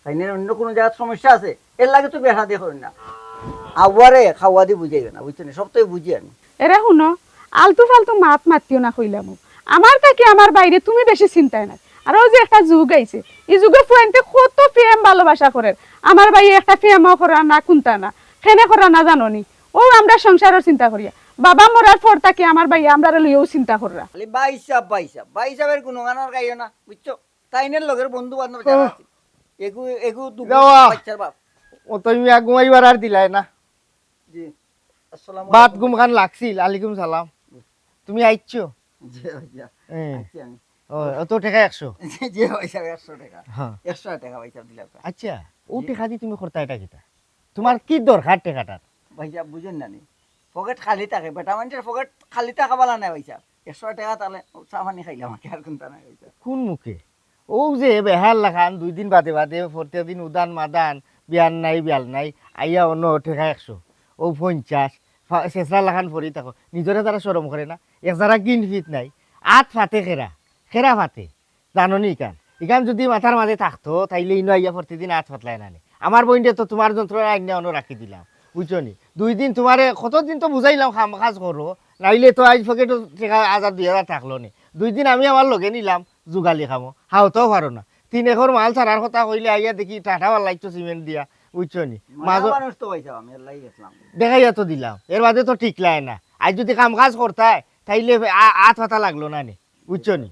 তাই না? অন্য কোনো জায়গার সমস্যা আছে, এর লাগে তো বেহা দিয়ে করেন না। আবারে খাওয়া দিয়ে বুঝাইবে না, বুঝছেন? সব তো বুঝি আমি। এরে শুনো, আলতু ফালতু মাত মাতিও না কইলাম। আমার থেকে আমার বাইরে তুমি বেশি চিন্তায় না। আর ওই যে একটা যুগ আইছে, এই যুগে ফ্রেন্ডে কত প্রেম ভালোবাসা করে। আমার ভাই একটা প্রেমও করা না, কোনটা না খেনে করা না, জানোনি? ও আমরা সংসারের চিন্তা করিয়া, বাবা মরার পর তাকে আমার ভাই আমরা লইও চিন্তা করা। খালি বাইসাবের গুণগানের গাইও না, বুঝছো? তাইনের লগের বন্ধু বান্ধব যারা আছে, এগু এগু দুগু যাওয়া। বাচ্চার বাপ। ও তুমি ঘুমাইবার আর দিলাই না। জি, আসসালামু বাত আলাইকুম। গুম খান লাগছিল, আলাইকুম সালাম। তুমি আইছো? জি ভাইয়া, হ্যাঁ। আছি আমি। অত টাকা 100? জি ভাইসাব 100 টাকা, হ্যাঁ। 100 টাকা ভাইসাব দিলাম। আচ্ছা, ও টাকা দিয়ে তুমি করতা এটা কিটা? তোমার কি দরকার টাকাটার? ভাইসাব বুঝেন না নি, পকেট খালি থাকে, বেটা মানুষের পকেট খালি টাকা বালা নাই ভাইসাব। 100 টাকা তাহলে চা পানি খাইলাম, আমাকে আর কোনটা নাই ভাইসাব। কোন মুখে? ও যে বেহাল লাখান 2 দিন বাদে বাদে প্রত্যেক দিন উদান মাদান, বিয়ান নাই বিয়াল নাই, আইয়া অন্য টাকা 100, ও 50 শেষরা লাখান ভরি থাকো। নিজরে তারা সরম করে না? এক যারা গিন ফিট নাই, আট ফাতে খেরা ফাতে, জানো নি ইকান? ইকান যদি মাথার মাঝে থাকতো তাইলে ইনো আইয়া প্রতিদিন আট ফাতলাই নানি। আমার বইনটা তো তোমার যন্ত্রণা আইনা অন্য রাখি দিলাম, বুঝছো নি? 2 দিন তোমারে কতদিন তো বুঝাইলাম কাজ করো, নাইলে তো আজ পকেটও টাকা 1000-2000 থাকলো নি। 2 দিন আমি আমার লগে নিলাম জুগালি খামো, হাওতাও পারো না। 3 একর মাল ছাড়ার কথা কইলে আইয়া দেখি টাটাওয়ার লাগতো সিমেন্ট দিয়া, বুঝছো নি? মাঝে মানুষ তো ভাইসাব, আমি এর লাগি গেছিলাম। দেখাইয়া তো দিলাম, এর বাদে তো ঠিক লাই না। আজ যদি কাজ করতাই তাইলে আট পাতা লাগলো না নি, বুঝছো নি?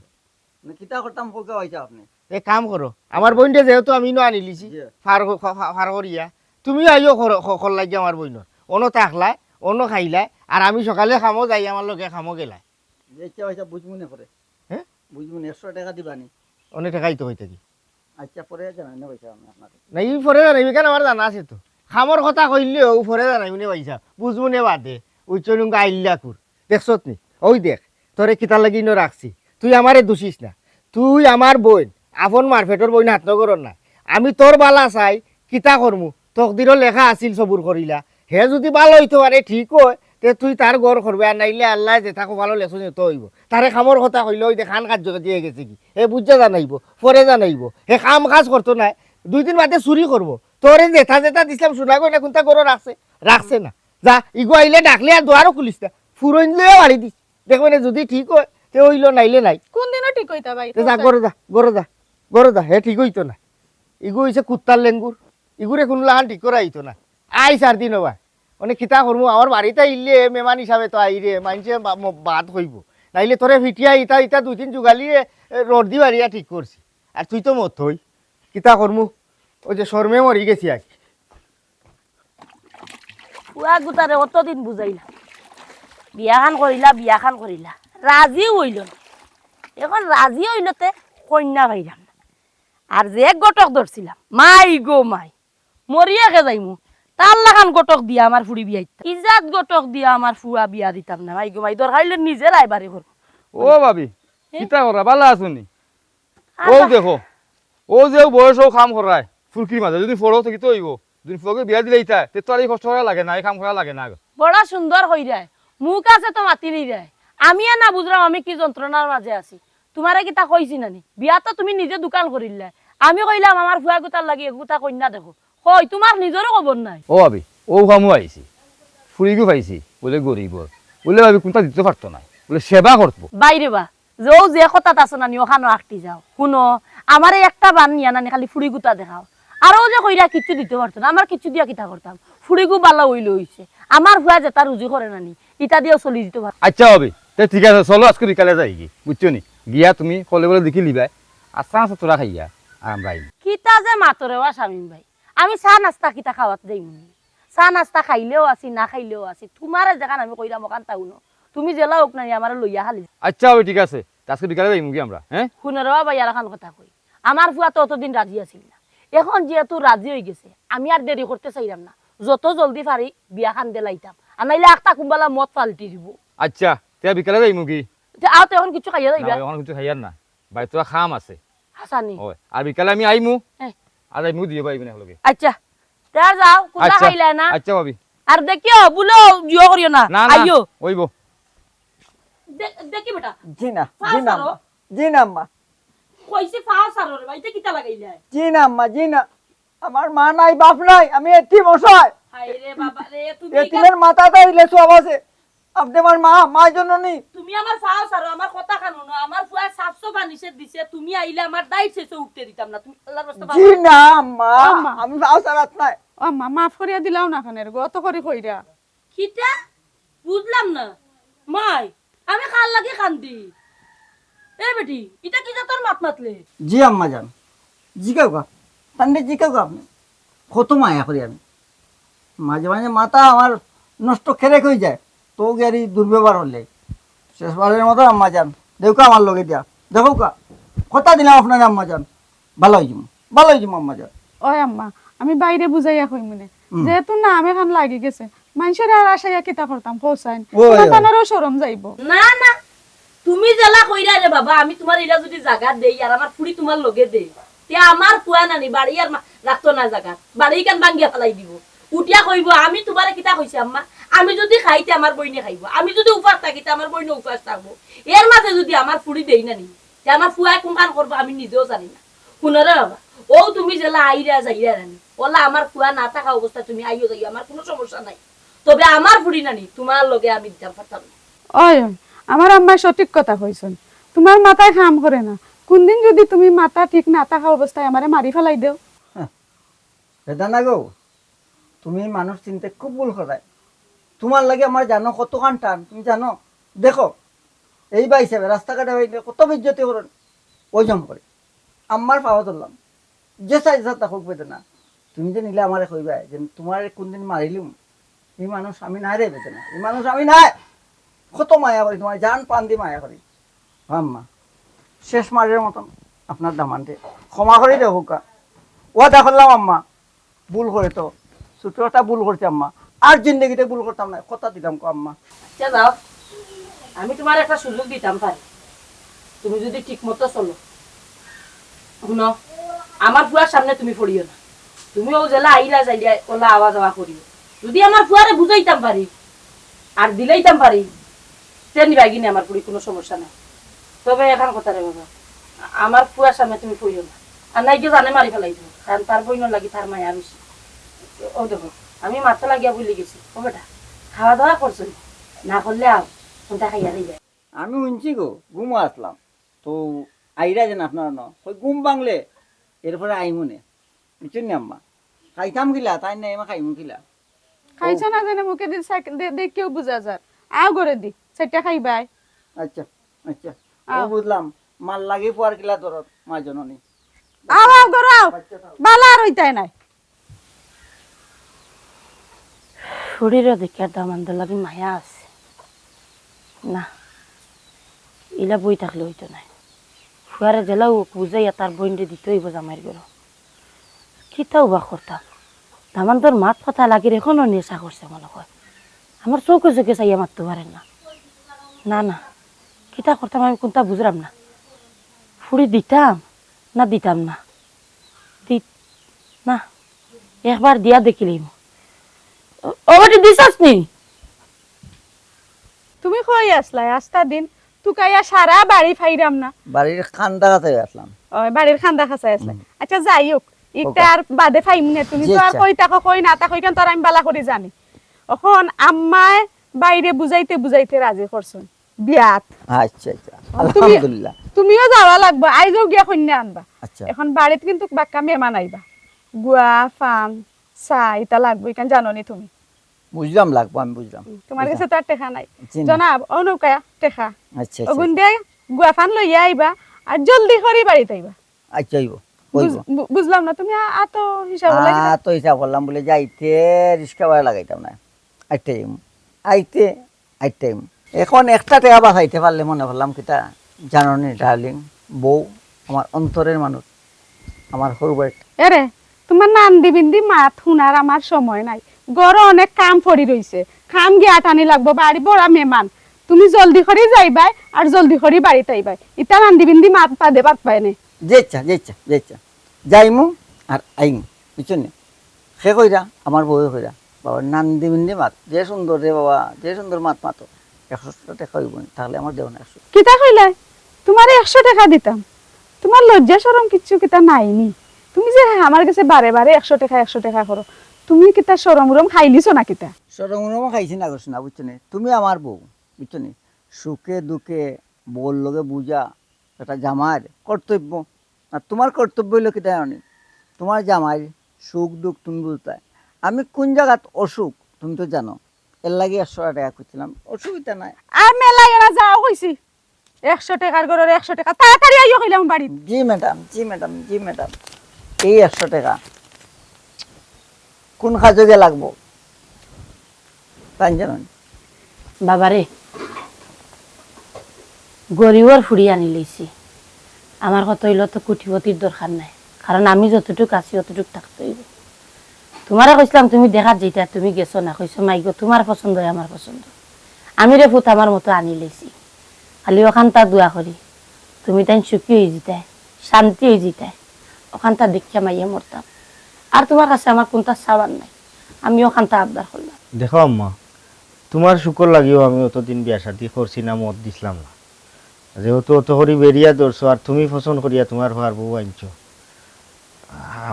মানে কিতা করতাম কোকে ভাইসাব আপনি? এক কাম করো, আমার বইনটা যেহেতু আমি নো আনি লিছি জি। ফার করিয়া, তুমি আইও খর লাগি আমার বইনর, অন্য থাকলাই অন্য খাইলাই, আর আমি সকালে খামো যাই আমার লগে খামো গেলাই। আচ্ছা ভাইসাব, বুঝবো না করে, হ্যাঁ? বুঝবো না। 100 টাকা দিবানি? অনেক টাকাই তো হইতে কি আচ্ছা, পরে জানাই না ভাইসাব আমি আপনাকে। না, ই ফরে জানাইবি কেন? আমার জানা আছে তো। খামর কথা কইলেও ফরে জানাইবি নে পয়সা, বুঝবো নে বাদে। উচ্চ নুঙ্গা আইল্লা কুর দেখছত নি? ওই দেখ তোরে কিতা লাগি নো রাখছি, তুই আমারে দোষিস না। তুই আমার বোন, আপন মারফেটর বোন, হাত নগরর না। আমি তোর বালা চাই, কিতা করমু? তকদিরও লেখা আছিল সবুর করিলা। হে যদি ভালো হইতে পারে ঠিক হয়, তে তুই তার গড় করবে, আর নাইলে আল্লাহ যে থাকো ভালো লেখছো তো হইব। তারে খামর কথা কইলে ওই খান কার্য দিয়ে গেছে কি হে বুঝা জানাইব, পরে জানাইব। হে কাজ করতো না, 2 দিন বাদে চুরি করবো। তোরে জেঠা দিছিলাম শোনা গো না, কোনটা গরো রাখছে না। যা ইগো আইলে ডাকলে আর দোয়ারও খুলিস না, ফুরইন লইয়া বাড়ি দিস। দেখবে না যদি ঠিক হয় তে হইল, নাইলে নাই। কোন দিনও ঠিক হইতা ভাই? তে যা গরো যা, হে ঠিক হইতো না। ইগু হইছে কুত্তার লেঙ্গুর, ইগুরে কোনো লাগান ঠিক করা হইতো না। আই 4 দিন হবা অনেক খিতা করবো। আমার বাড়িতে ইলে মেহমান হিসাবে তো আইরে মানুষে বাদ হইব, নাইলে তোরে ফিটিয়া ইটা 2 দিন যুগালিয়ে রর্দি বাড়িয়া ঠিক করছি। আর তুই তো মত হই কিতা করমু, ওই যে শর্মে মরি গেছি আর কি। পুয়া গুতারে অতদিন বুঝাইলা, বিয়াখান করিলা, রাজি হইল না। এখন রাজি হইলতে কন্যা পাইলাম না। আর যে গটক ধরছিলাম, মাই গো মাই, মরিয়াকে যাইমু, তার লাগান গটক দিয়া আমার ফুড়ি বিয়া দিতাম। ইজাত গটক দিয়া আমার ফুয়া বিয়া দিতাম না। মাই গো মাই, দরকার হইলে নিজের আইবারে করবো। ও ভাবি কিতা করা বালা আছুনি? ও দেখো, ও যে বয়স ও কাম করায় ফুলকির মাঝে, যদি ফড়ো থাকি তো হইব। যদি ফোকে বিয়া দিলে ইতা তে তো আর এই কষ্ট করা লাগে না, এই কাম করা লাগে না। বড় সুন্দর হই যায়, মুখ আছে তো মাতি নি যায়। আমি না বুঝলাম আমি কি যন্ত্রণার মাঝে আছি। তোমারে কিতা কইছি নানি? বিয়া তো তুমি নিজে দোকান করিলে, আমি কইলাম আমার ফুয়া গুতার লাগি এগুতা কন্যা দেখো। কই তোমার নিজেরও খবর নাই? ও ভাবি ও কামও আইছি, ফুরিগু পাইছি বলে গরিব বলে ভাবি কোনটা দিতে পারতো না, বলে সেবা করবো। বাইরে বা যে কথাত আছে নানি ওখানো আঁকটি যাও। শুনো, আমার একটা বান নিয়া নানি খালি ফুড়ি গুতা দেখাও। আরও যে কইরা কিচ্ছু দিতে পারতো না, আমার কিচ্ছু দিয়া কিতা করতাম। ফুড়িগু বালা হইলে হইছে, আমার ফুয়া যেটা রুজি করে নানি ইটা দিয়েও চলি দিতে পারতো। আচ্ছা ভাবি তে ঠিক আছে, চলো আজকে বিকালে যাই কি, বুঝছো নি? গিয়া তুমি কলে বলে দেখি লিবাই, আচ্ছা আচ্ছা তোরা খাইয়া আর আমরা আইব। কিতা যে মাতরে ওয়া স্বামী ভাই, আমি চা নাস্তা কিতা খাওয়াত যাই মনি। চা নাস্তা খাইলেও আছি না খাইলেও আছি, তোমারে যেখান আমি কইরাম ওখান তাও ন। তুমি জেলা হোক নানি আমার লইয়া খালি। আচ্ছা ভাবি ঠিক আছে, আজকে বিকালে যাই মুগি আমরা। হ্যাঁ শুনে রবা ভাই আর এখন কথা কই, আমার ফুয়া তো অতদিন রাজি আছিল না। এখন যেহেতু রাজি হয়ে গেছে, আমি আর দেরি করতে চাইলাম না। যত জলদি পারি বিয়া খান দিলাইতাম, আর নাইলে একটা কুম্বালা মদ পাল্টি দিব। আচ্ছা তে বিকালে যাই মুগি। আও তো এখন কিছু খাইয়া যাইবা? এখন কিছু খাইয়ার না, বাড়ি তোরা খাম আছে। হাসানি হয় আর বিকালে আমি আইমু, হ্যাঁ। আর আইমু দিয়ে পাইবি না লগে। আচ্ছা তা যাও, কুলা আচ্ছা খাইলা না? আচ্ছা ভাবি। আর দেখিও বলো জিও করিও না না না আইও ওইব দেখি বেটা জি না ফাও জি না সারো। আম্মা, জি না আম্মা, কইছে ফাও সারো রে ভাই কিতা লাগাইলা জি না আম্মা, জি না। আমার মা নাই বাপ নাই, আমি এতিম অসহায়। হাই রে বাবা রে তুমি এতিমের মাথাটা ইলে সব আছে। আপনি আমার মা, মার জন্য নি। তুমি আমার ফাও সারো আমার কথা কানো না আমার ফুয়া 700 বানিশে দিছে তুমি আইলে আমার দায়িত্ব শেষে উঠতে দিতাম না তুমি আল্লাহর রাস্তা জি না আম্মা, আম্মা। আমি ভাও সারাত নাই। ও মা মাফ করিয়া দিলাও না খানের গো অত করে কইরা কিটা বুঝলাম না মাই আমি কাল লাগে কান্দি এ বেটি এটা কি তোর মাত মাতলে জি আম্মা জান, জিকাও কা তান্ডে জিকাও কা আপনি। কত মায়া করি আমি, মাঝে মাঝে মাথা আমার নষ্ট খেরে হয়ে যায়, তো গাড়ি দুর্ব্যবহার হলে শেষবারের মতো আম্মা জান দেখো আমার লগে দিয়া, দেখো কা কথা দিলাম আপনার আম্মা জান, ভালো হয়ে যাবো, ভালো হয়ে যাবো আম্মা জান। ওই আম্মা আমি বাইরে বুঝাইয়া কই মনে হুম। যেহেতু না আমি এখন লাগি গেছে মানুষের আর আশাইয়া কিতা করতাম হোসাইন ওই, ওই। তানারও শরম যাইবো না না তুমি জেলা কইরা রে বাবা আমি তোমার এরা যদি জায়গা দেই আর আমার ফুড়ি তোমার লগে দেই তে আমার কুয়া নানি বাড়ি আর রাখতো না জায়গা বাড়ি কেন ভাঙ্গিয়া ফেলাই দিব উঠিয়া কইব আমি তোমারে কিতা কইছি আম্মা আমি যদি খাইতে আমার বইনে খাইব আমি যদি উপাস থাকিতে আমার বইনে উপাস থাকবো এর মাঝে যদি আমার ফুড়ি দেই না নি তে আমার ফুয়া কোন কাম করবো আমি নিজেও জানি না শুনরে বাবা ও তুমি জেলা আইরা যাইরা রানি ওলা আমার ফুয়া না থাকা অবস্থা তুমি আইও যাই আমার কোনো সমস্যা নাই তবে আমার ফুড়ি নানি তোমার লগে আমি দিতাম পারতাম না ওই ওই, আমার আম্মা সঠিক কথা কইছেন তোমার মাথায় কাম করে না কোনদিন যদি তুমি মাথা ঠিক না থাকা অবস্থায় আমারে মারি ফেলাই দেও বেদানা গো, তুমি মানুষ চিনতে খুব ভুল করায়। তোমার লাগে আমার জানো কতখান টান তুমি জানো। দেখো এই বা হিসাবে রাস্তাঘাটে হইলে কত বিজ্জতি করেন, ওইজম করে আমার পাওয়া ধরলাম যে সাইজ তা হোক বেদনা। তুমি যে নিলে আমারে কইবা যে তোমার কোনদিন মারিলুম, এই মানুষ আমি নাই রে বেদনা, এই মানুষ আমি নাই। কত মায়া করি তোমার, জান পান দিয়ে মায়া করি। আম্মা শেষ মারের মতন আপনার দামানতে ক্ষমা করে দেও হুকা। ও দেখলাম আম্মা ভুল করে তো, ছোট একটা ভুল করছে আম্মা, আর জিন্দগিতে ভুল করতাম না, কথা দিলাম কো আম্মা। আচ্ছা যাও আমি তোমার একটা সুযোগ দিতাম পারি তুমি যদি ঠিক মতো চলো শুনো আমার ফুয়ার সামনে তুমি পড়িও না তুমি ও জেলা আইলা যাইয়া ওলা আওয়া যাওয়া করিও যদি আমার ফুয়ারে বুঝাইতাম পারি আর দিলাইতাম পারি সে নিবাই কিনে আমার পুরি কোনো সমস্যা নাই তবে এখন কথা রে বাবা আমার ফুয়ার সামনে তুমি পড়িও না আর নাই কেউ জানে মারি ফেলাই দেবো কারণ তার বইন লাগি তার মায়া বেশি ও দেখো আমি মাথা লাগিয়া বলে গেছি ও বেটা খাওয়া দাওয়া করছো না করলে আও কোনটা খাইয়া দিয়ে যায় আমি শুনছি গো ঘুমো আসলাম তো আইরা যেন আপনার ন ওই ঘুম বাংলে এরপরে আইমুনে বুঝছেন না আম্মা, খাইতাম কিলা তাই না এমা খাইমু কিলা। খাইছ না জানে মুখে দেখেও বুঝা যার আও করে দি সেটা খাইবাই আচ্ছা আচ্ছা ও বুঝলাম, মাল লাগে পোয়ার কিলা দরদ মা জননী। আও আও করো আও বালা আর হইতাই নাই শরীরে দেখে দামান্দ লাগি মায়া আছে না ইলা বই থাকলে হইতো নাই ফুয়ারে জেলাও বুঝাইয়া তার বইনরে দিতে হইব জামাইর গরো কিতাও বা করতাম দামান্তর মাত কথা লাগির এখনো নেশা করছে মনে হয় আমার চৌকে চোখে চাইয়া মারতে পারেন না না না কিতা করতাম আমি কোনটা বুঝলাম না ফুড়ি দিতাম না দিতাম না না একবার দিয়া দেখিলিম ও বেটি দিছাস নি তুমি কই আসলাই আস্তা দিন তুকাইয়া সারা বাড়ি ফাইরাম না বাড়ির খান্দা কাছে আসলাম। ওই বাড়ির খান্দা খাসাই আসলাই আচ্ছা যাই হোক একটা আর বাদে ফাইম না তুমি জি, তো আর আচ্ছা। কই তাকো কই না তাকো কেন তোর আমি বালা করে জানি এখন আম্মায় বাইরে বুঝাইতে বুঝাইতে রাজি করছেন বিয়াত আচ্ছা আচ্ছা আলহামদুলিল্লাহ। তুমিও যাওয়া লাগবে আইজও গিয়া কন্যা আনবা আচ্ছা এখন বাড়িতে কিন্তু বাক্কা মেহমান আইবা গুয়া ফান চা এটা লাগবে কেন জানো নি তুমি বুঝলাম, লাগবো আমি বুঝলাম। তোমার কাছে তো আর টেকা নাই জি না। জনাব অনুকা টেকা আচ্ছা ওগুন দিয়ে গুয়া ফান লইয়া আইবা আর জলদি করে বাড়িতে আইবা আচ্ছা হইব হইব। বুঝলাম না তুমি আত হিসাব তো হিসাব করলাম বলে যাইতে রিক্সা ভাড়া লাগাইতাম না, আইতে আইতে আইতে এখন একটা টাকা বাঁচাইতে পারলে মনে করলাম কিতা জানো নি ডার্লিং, বউ আমার অন্তরের মানুষ, আমার হরবেট। এরে তোমার নান্দি বিন্দি মাত শুনার আমার সময় নাই গড় অনেক কাম পড়ি রইছে খাম গিয়া টানি লাগবো বাড়ি বড়া মেহমান তুমি জলদি করে যাইবাই আর জলদি করে বাড়িতে আইবাই ইটা নান্দি বিন্দি মাত পাদে পাত পায় নে যেচ্ছা যেচ্ছা যেচ্ছা যাইমু আর আইমু বুঝছেন না, সে কইরা আমার বউ কইরা বাবা নান্দি মিন্দি মাত, যে সুন্দর রে বাবা, যে সুন্দর মাত মাতো, 100 টাকা হইব না, তাহলে আমার দেও না 100। কিতা কইলাই তোমার 100 টাকা দিতাম, তোমার লজ্জা শরম কিচ্ছু কিতা নাইনি। তুমি যে আমার কাছে বারে বারে 100 টাকা করো, তুমি কিতা শরম উরম খাইলিছো না কিতা? সরম খাইছি না করছি না, বুঝছো নি? তুমি আমার বউ, বুঝছো নি? সুখে দুঃখে বউর লগে বুঝা একটা জামার কর্তব্য। আর তোমার কর্তব্য হইলো কি জানো নি? তোমার জামাই সুখ দুঃখ তুমি বুঝতে। আমি কোন জায়গাত অসুখ তুমি তো জানো, এর লাগে 100 টাকা করছিলাম, অসুবিধা নাই। আর মেলাই না যাও কইছি 100 টাকার গরের 100 টাকা তাড়াতাড়ি আইও কইলাম বাড়ি। জি ম্যাডাম, জি ম্যাডাম, জি ম্যাডাম। এই 100 টাকা কোন কাজে লাগবো তাই জানো নি? বাবারে গরিবর ফুড়ি আনি লইছি, আমার কত হইল তো কুটিপতির দরকার নাই, কারণ আমি যতটুক আছি অতটুক থাকতে হইব। তোমারে কইছিলাম তুমি দেখাত যেটা, তুমি গেছো না, কইছো মাইগো তোমার পছন্দ হয় আমার পছন্দ। আমি রে ফুট আমার মতো আনি লইছি, খালি ওখানটা দোয়া করি তুমি তাই সুখী হয়ে যেতাই, শান্তি হয়ে যেতাই, ওখানটা দেখিয়া মাইয়া মরতাম। আর তোমার কাছে আমার কোনটা চাবার নাই, আমি ওখানটা আবদার করলাম। দেখো আম্মা, তোমার শুকর লাগিও আমি অতদিন বিয়া শাদি করছি না, মত দিছিলাম না। যেহেতু অত করি বেরিয়া ধরছো আর তুমি পছন্দ করিয়া তোমার হওয়ার বউ আনছো,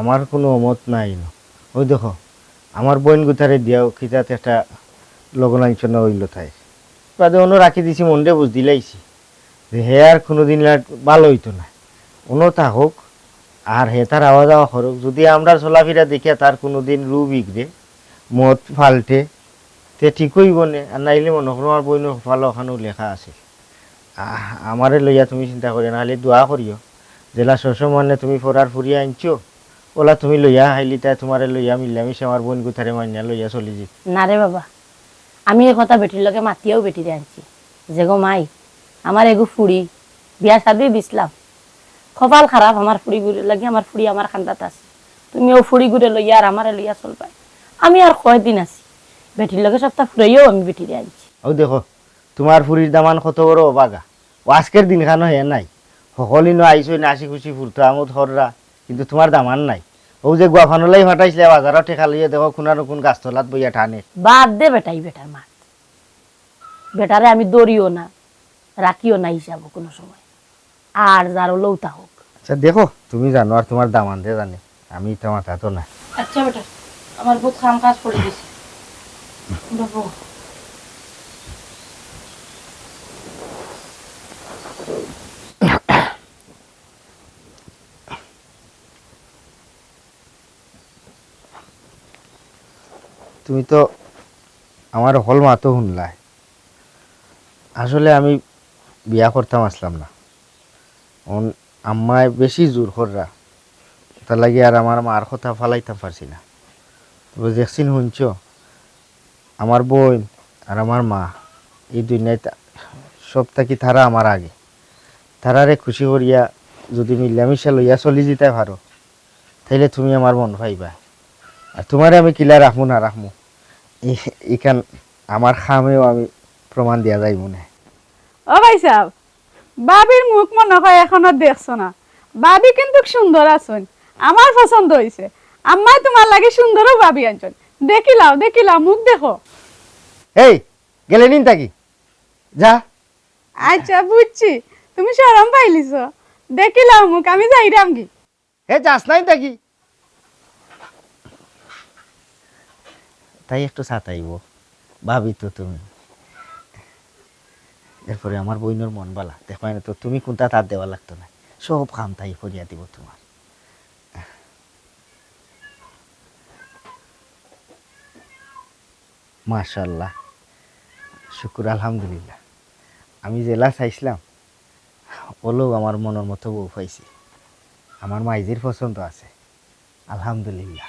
আমার কোনো মত নাই ন। ওই দেখো আমার বোন গুতারে দিয়াও খিতাতে একটা লগন আনছো না হইল তাই বাদে অন্য রাখি দিছি, মনরে বুঝ দিলাইছি যে হে আর কোনোদিন ভালো হইতো না, অন্য থাকুক আর হে তার আওয়া যাওয়া করুক। যদি আমরা চলাফেরা দেখিয়া তার কোনোদিন রু বিগড়ে মত ফাল্টে তে ঠিক হইব নে, আর নাইলে মনে করো আমার বইন ভালো ওখানেও লেখা আছে। আমারে লইয়া তুমি চিন্তা করি না, খালি দোয়া করিও জেলা শস্যমানে তুমি ফরার ফুরিয়া আনছো, ওলা তুমি লইয়া হাইলি তাই তোমারে লইয়া মিলামিশে আমার বোন গুথারে মাইনা লইয়া চলি যে। না রে বাবা, আমি এই কথা বেটির লগে মাতিয়াও বেটিরে আনছি যে গো মাই আমার এগু ফুড়ি বিয়া শাদি দিছিলাম, কপাল খারাপ আমার ফুড়ি ঘুরে লাগে, আমার ফুড়ি আমার খান্দাত আছে, তুমি ও ফুড়ি ঘুরে লইয়া আর আমারে লইয়া চলবাই। আমি আর কয়দিন আছি, বেটির লগে সপ্তাহ ফুরাইও আমি বেটিরে আনছি। ও দেখো তোমার ফুরির দামান কত বড় অবাগা, ও আজকের দিন খানো হে নাই, সকলিনো আইসই না আসি খুশি ফুরতো আমোদ হররা, কিন্তু তোমার দামান নাই। ও যে গুয়াফানলাই ফাটাইছিলে বাজারও ঠেকা লইয়া দেখো কোনার কোন গাছতলাত বইয়া টানে। বাদ দে বেটাই বেটার মাত, বেটারে আমি দৌড়িও না রাখিও না হিসাব কোনো সময়, আর যারও লৌতা হোক। আচ্ছা দেখো তুমি জানো আর তোমার দামান দে জানে, আমি তো মাথা তো না। আচ্ছা বেটা, আমার বহুত কাম কাজ করে দিছে। বাবু তুমি তো আমার হল মাতো শুনলাই, আসলে আমি বিয়া করতাম আসলাম না, আম্মায় বেশি জোর কররা, তার লাগে আর আমার মার কথা ফালাইতাম পারছি না। তবে দেখছিন শুনছ আমার বোন আর আমার মা এই দুনিয়ায় সব থাকি তারা আমার আগে, তারারে খুশি করিয়া যদি মিলামিশা লইয়া চলি যেতে পারো তাইলে তুমি আমার মন পাইবা। আর তোমারে আমি কিলা রাখবো না রাখবো এখান আমার খামেও আমি প্রমাণ দিয়া যাইব না। ও ভাই সাহেব, বাবির মুখ মনে হয় এখনো দেখছো না, বাবি কিন্তু সুন্দর আছেন, আমার পছন্দ হয়েছে। আম্মাই তোমার লাগে সুন্দরও বাবি আনছেন, দেখিলাও দেখিলাও মুখ দেখো। এই গেলে নিন তাকি যা। আচ্ছা বুঝছি, তুমি শরম পাইলিছ, দেখিলাও মুখ, আমি যাইরাম কি। হে যাস নাই তাকি, তাই একটু সাতাইব ভাবি তো তুমি। এরপরে আমার বইনের মন বালা দেখবাই না তো, তুমি কোনটা তার দেওয়া লাগতো না, সব কাম তাই করিয়া দিব তোমার। মাশাল্লাহ, শুকুর আলহামদুলিল্লাহ, আমি জেলা চাইছিলাম ওলেও আমার মনের মতো বউ পাইছি, আমার মাইজির পছন্দ আছে আলহামদুলিল্লাহ।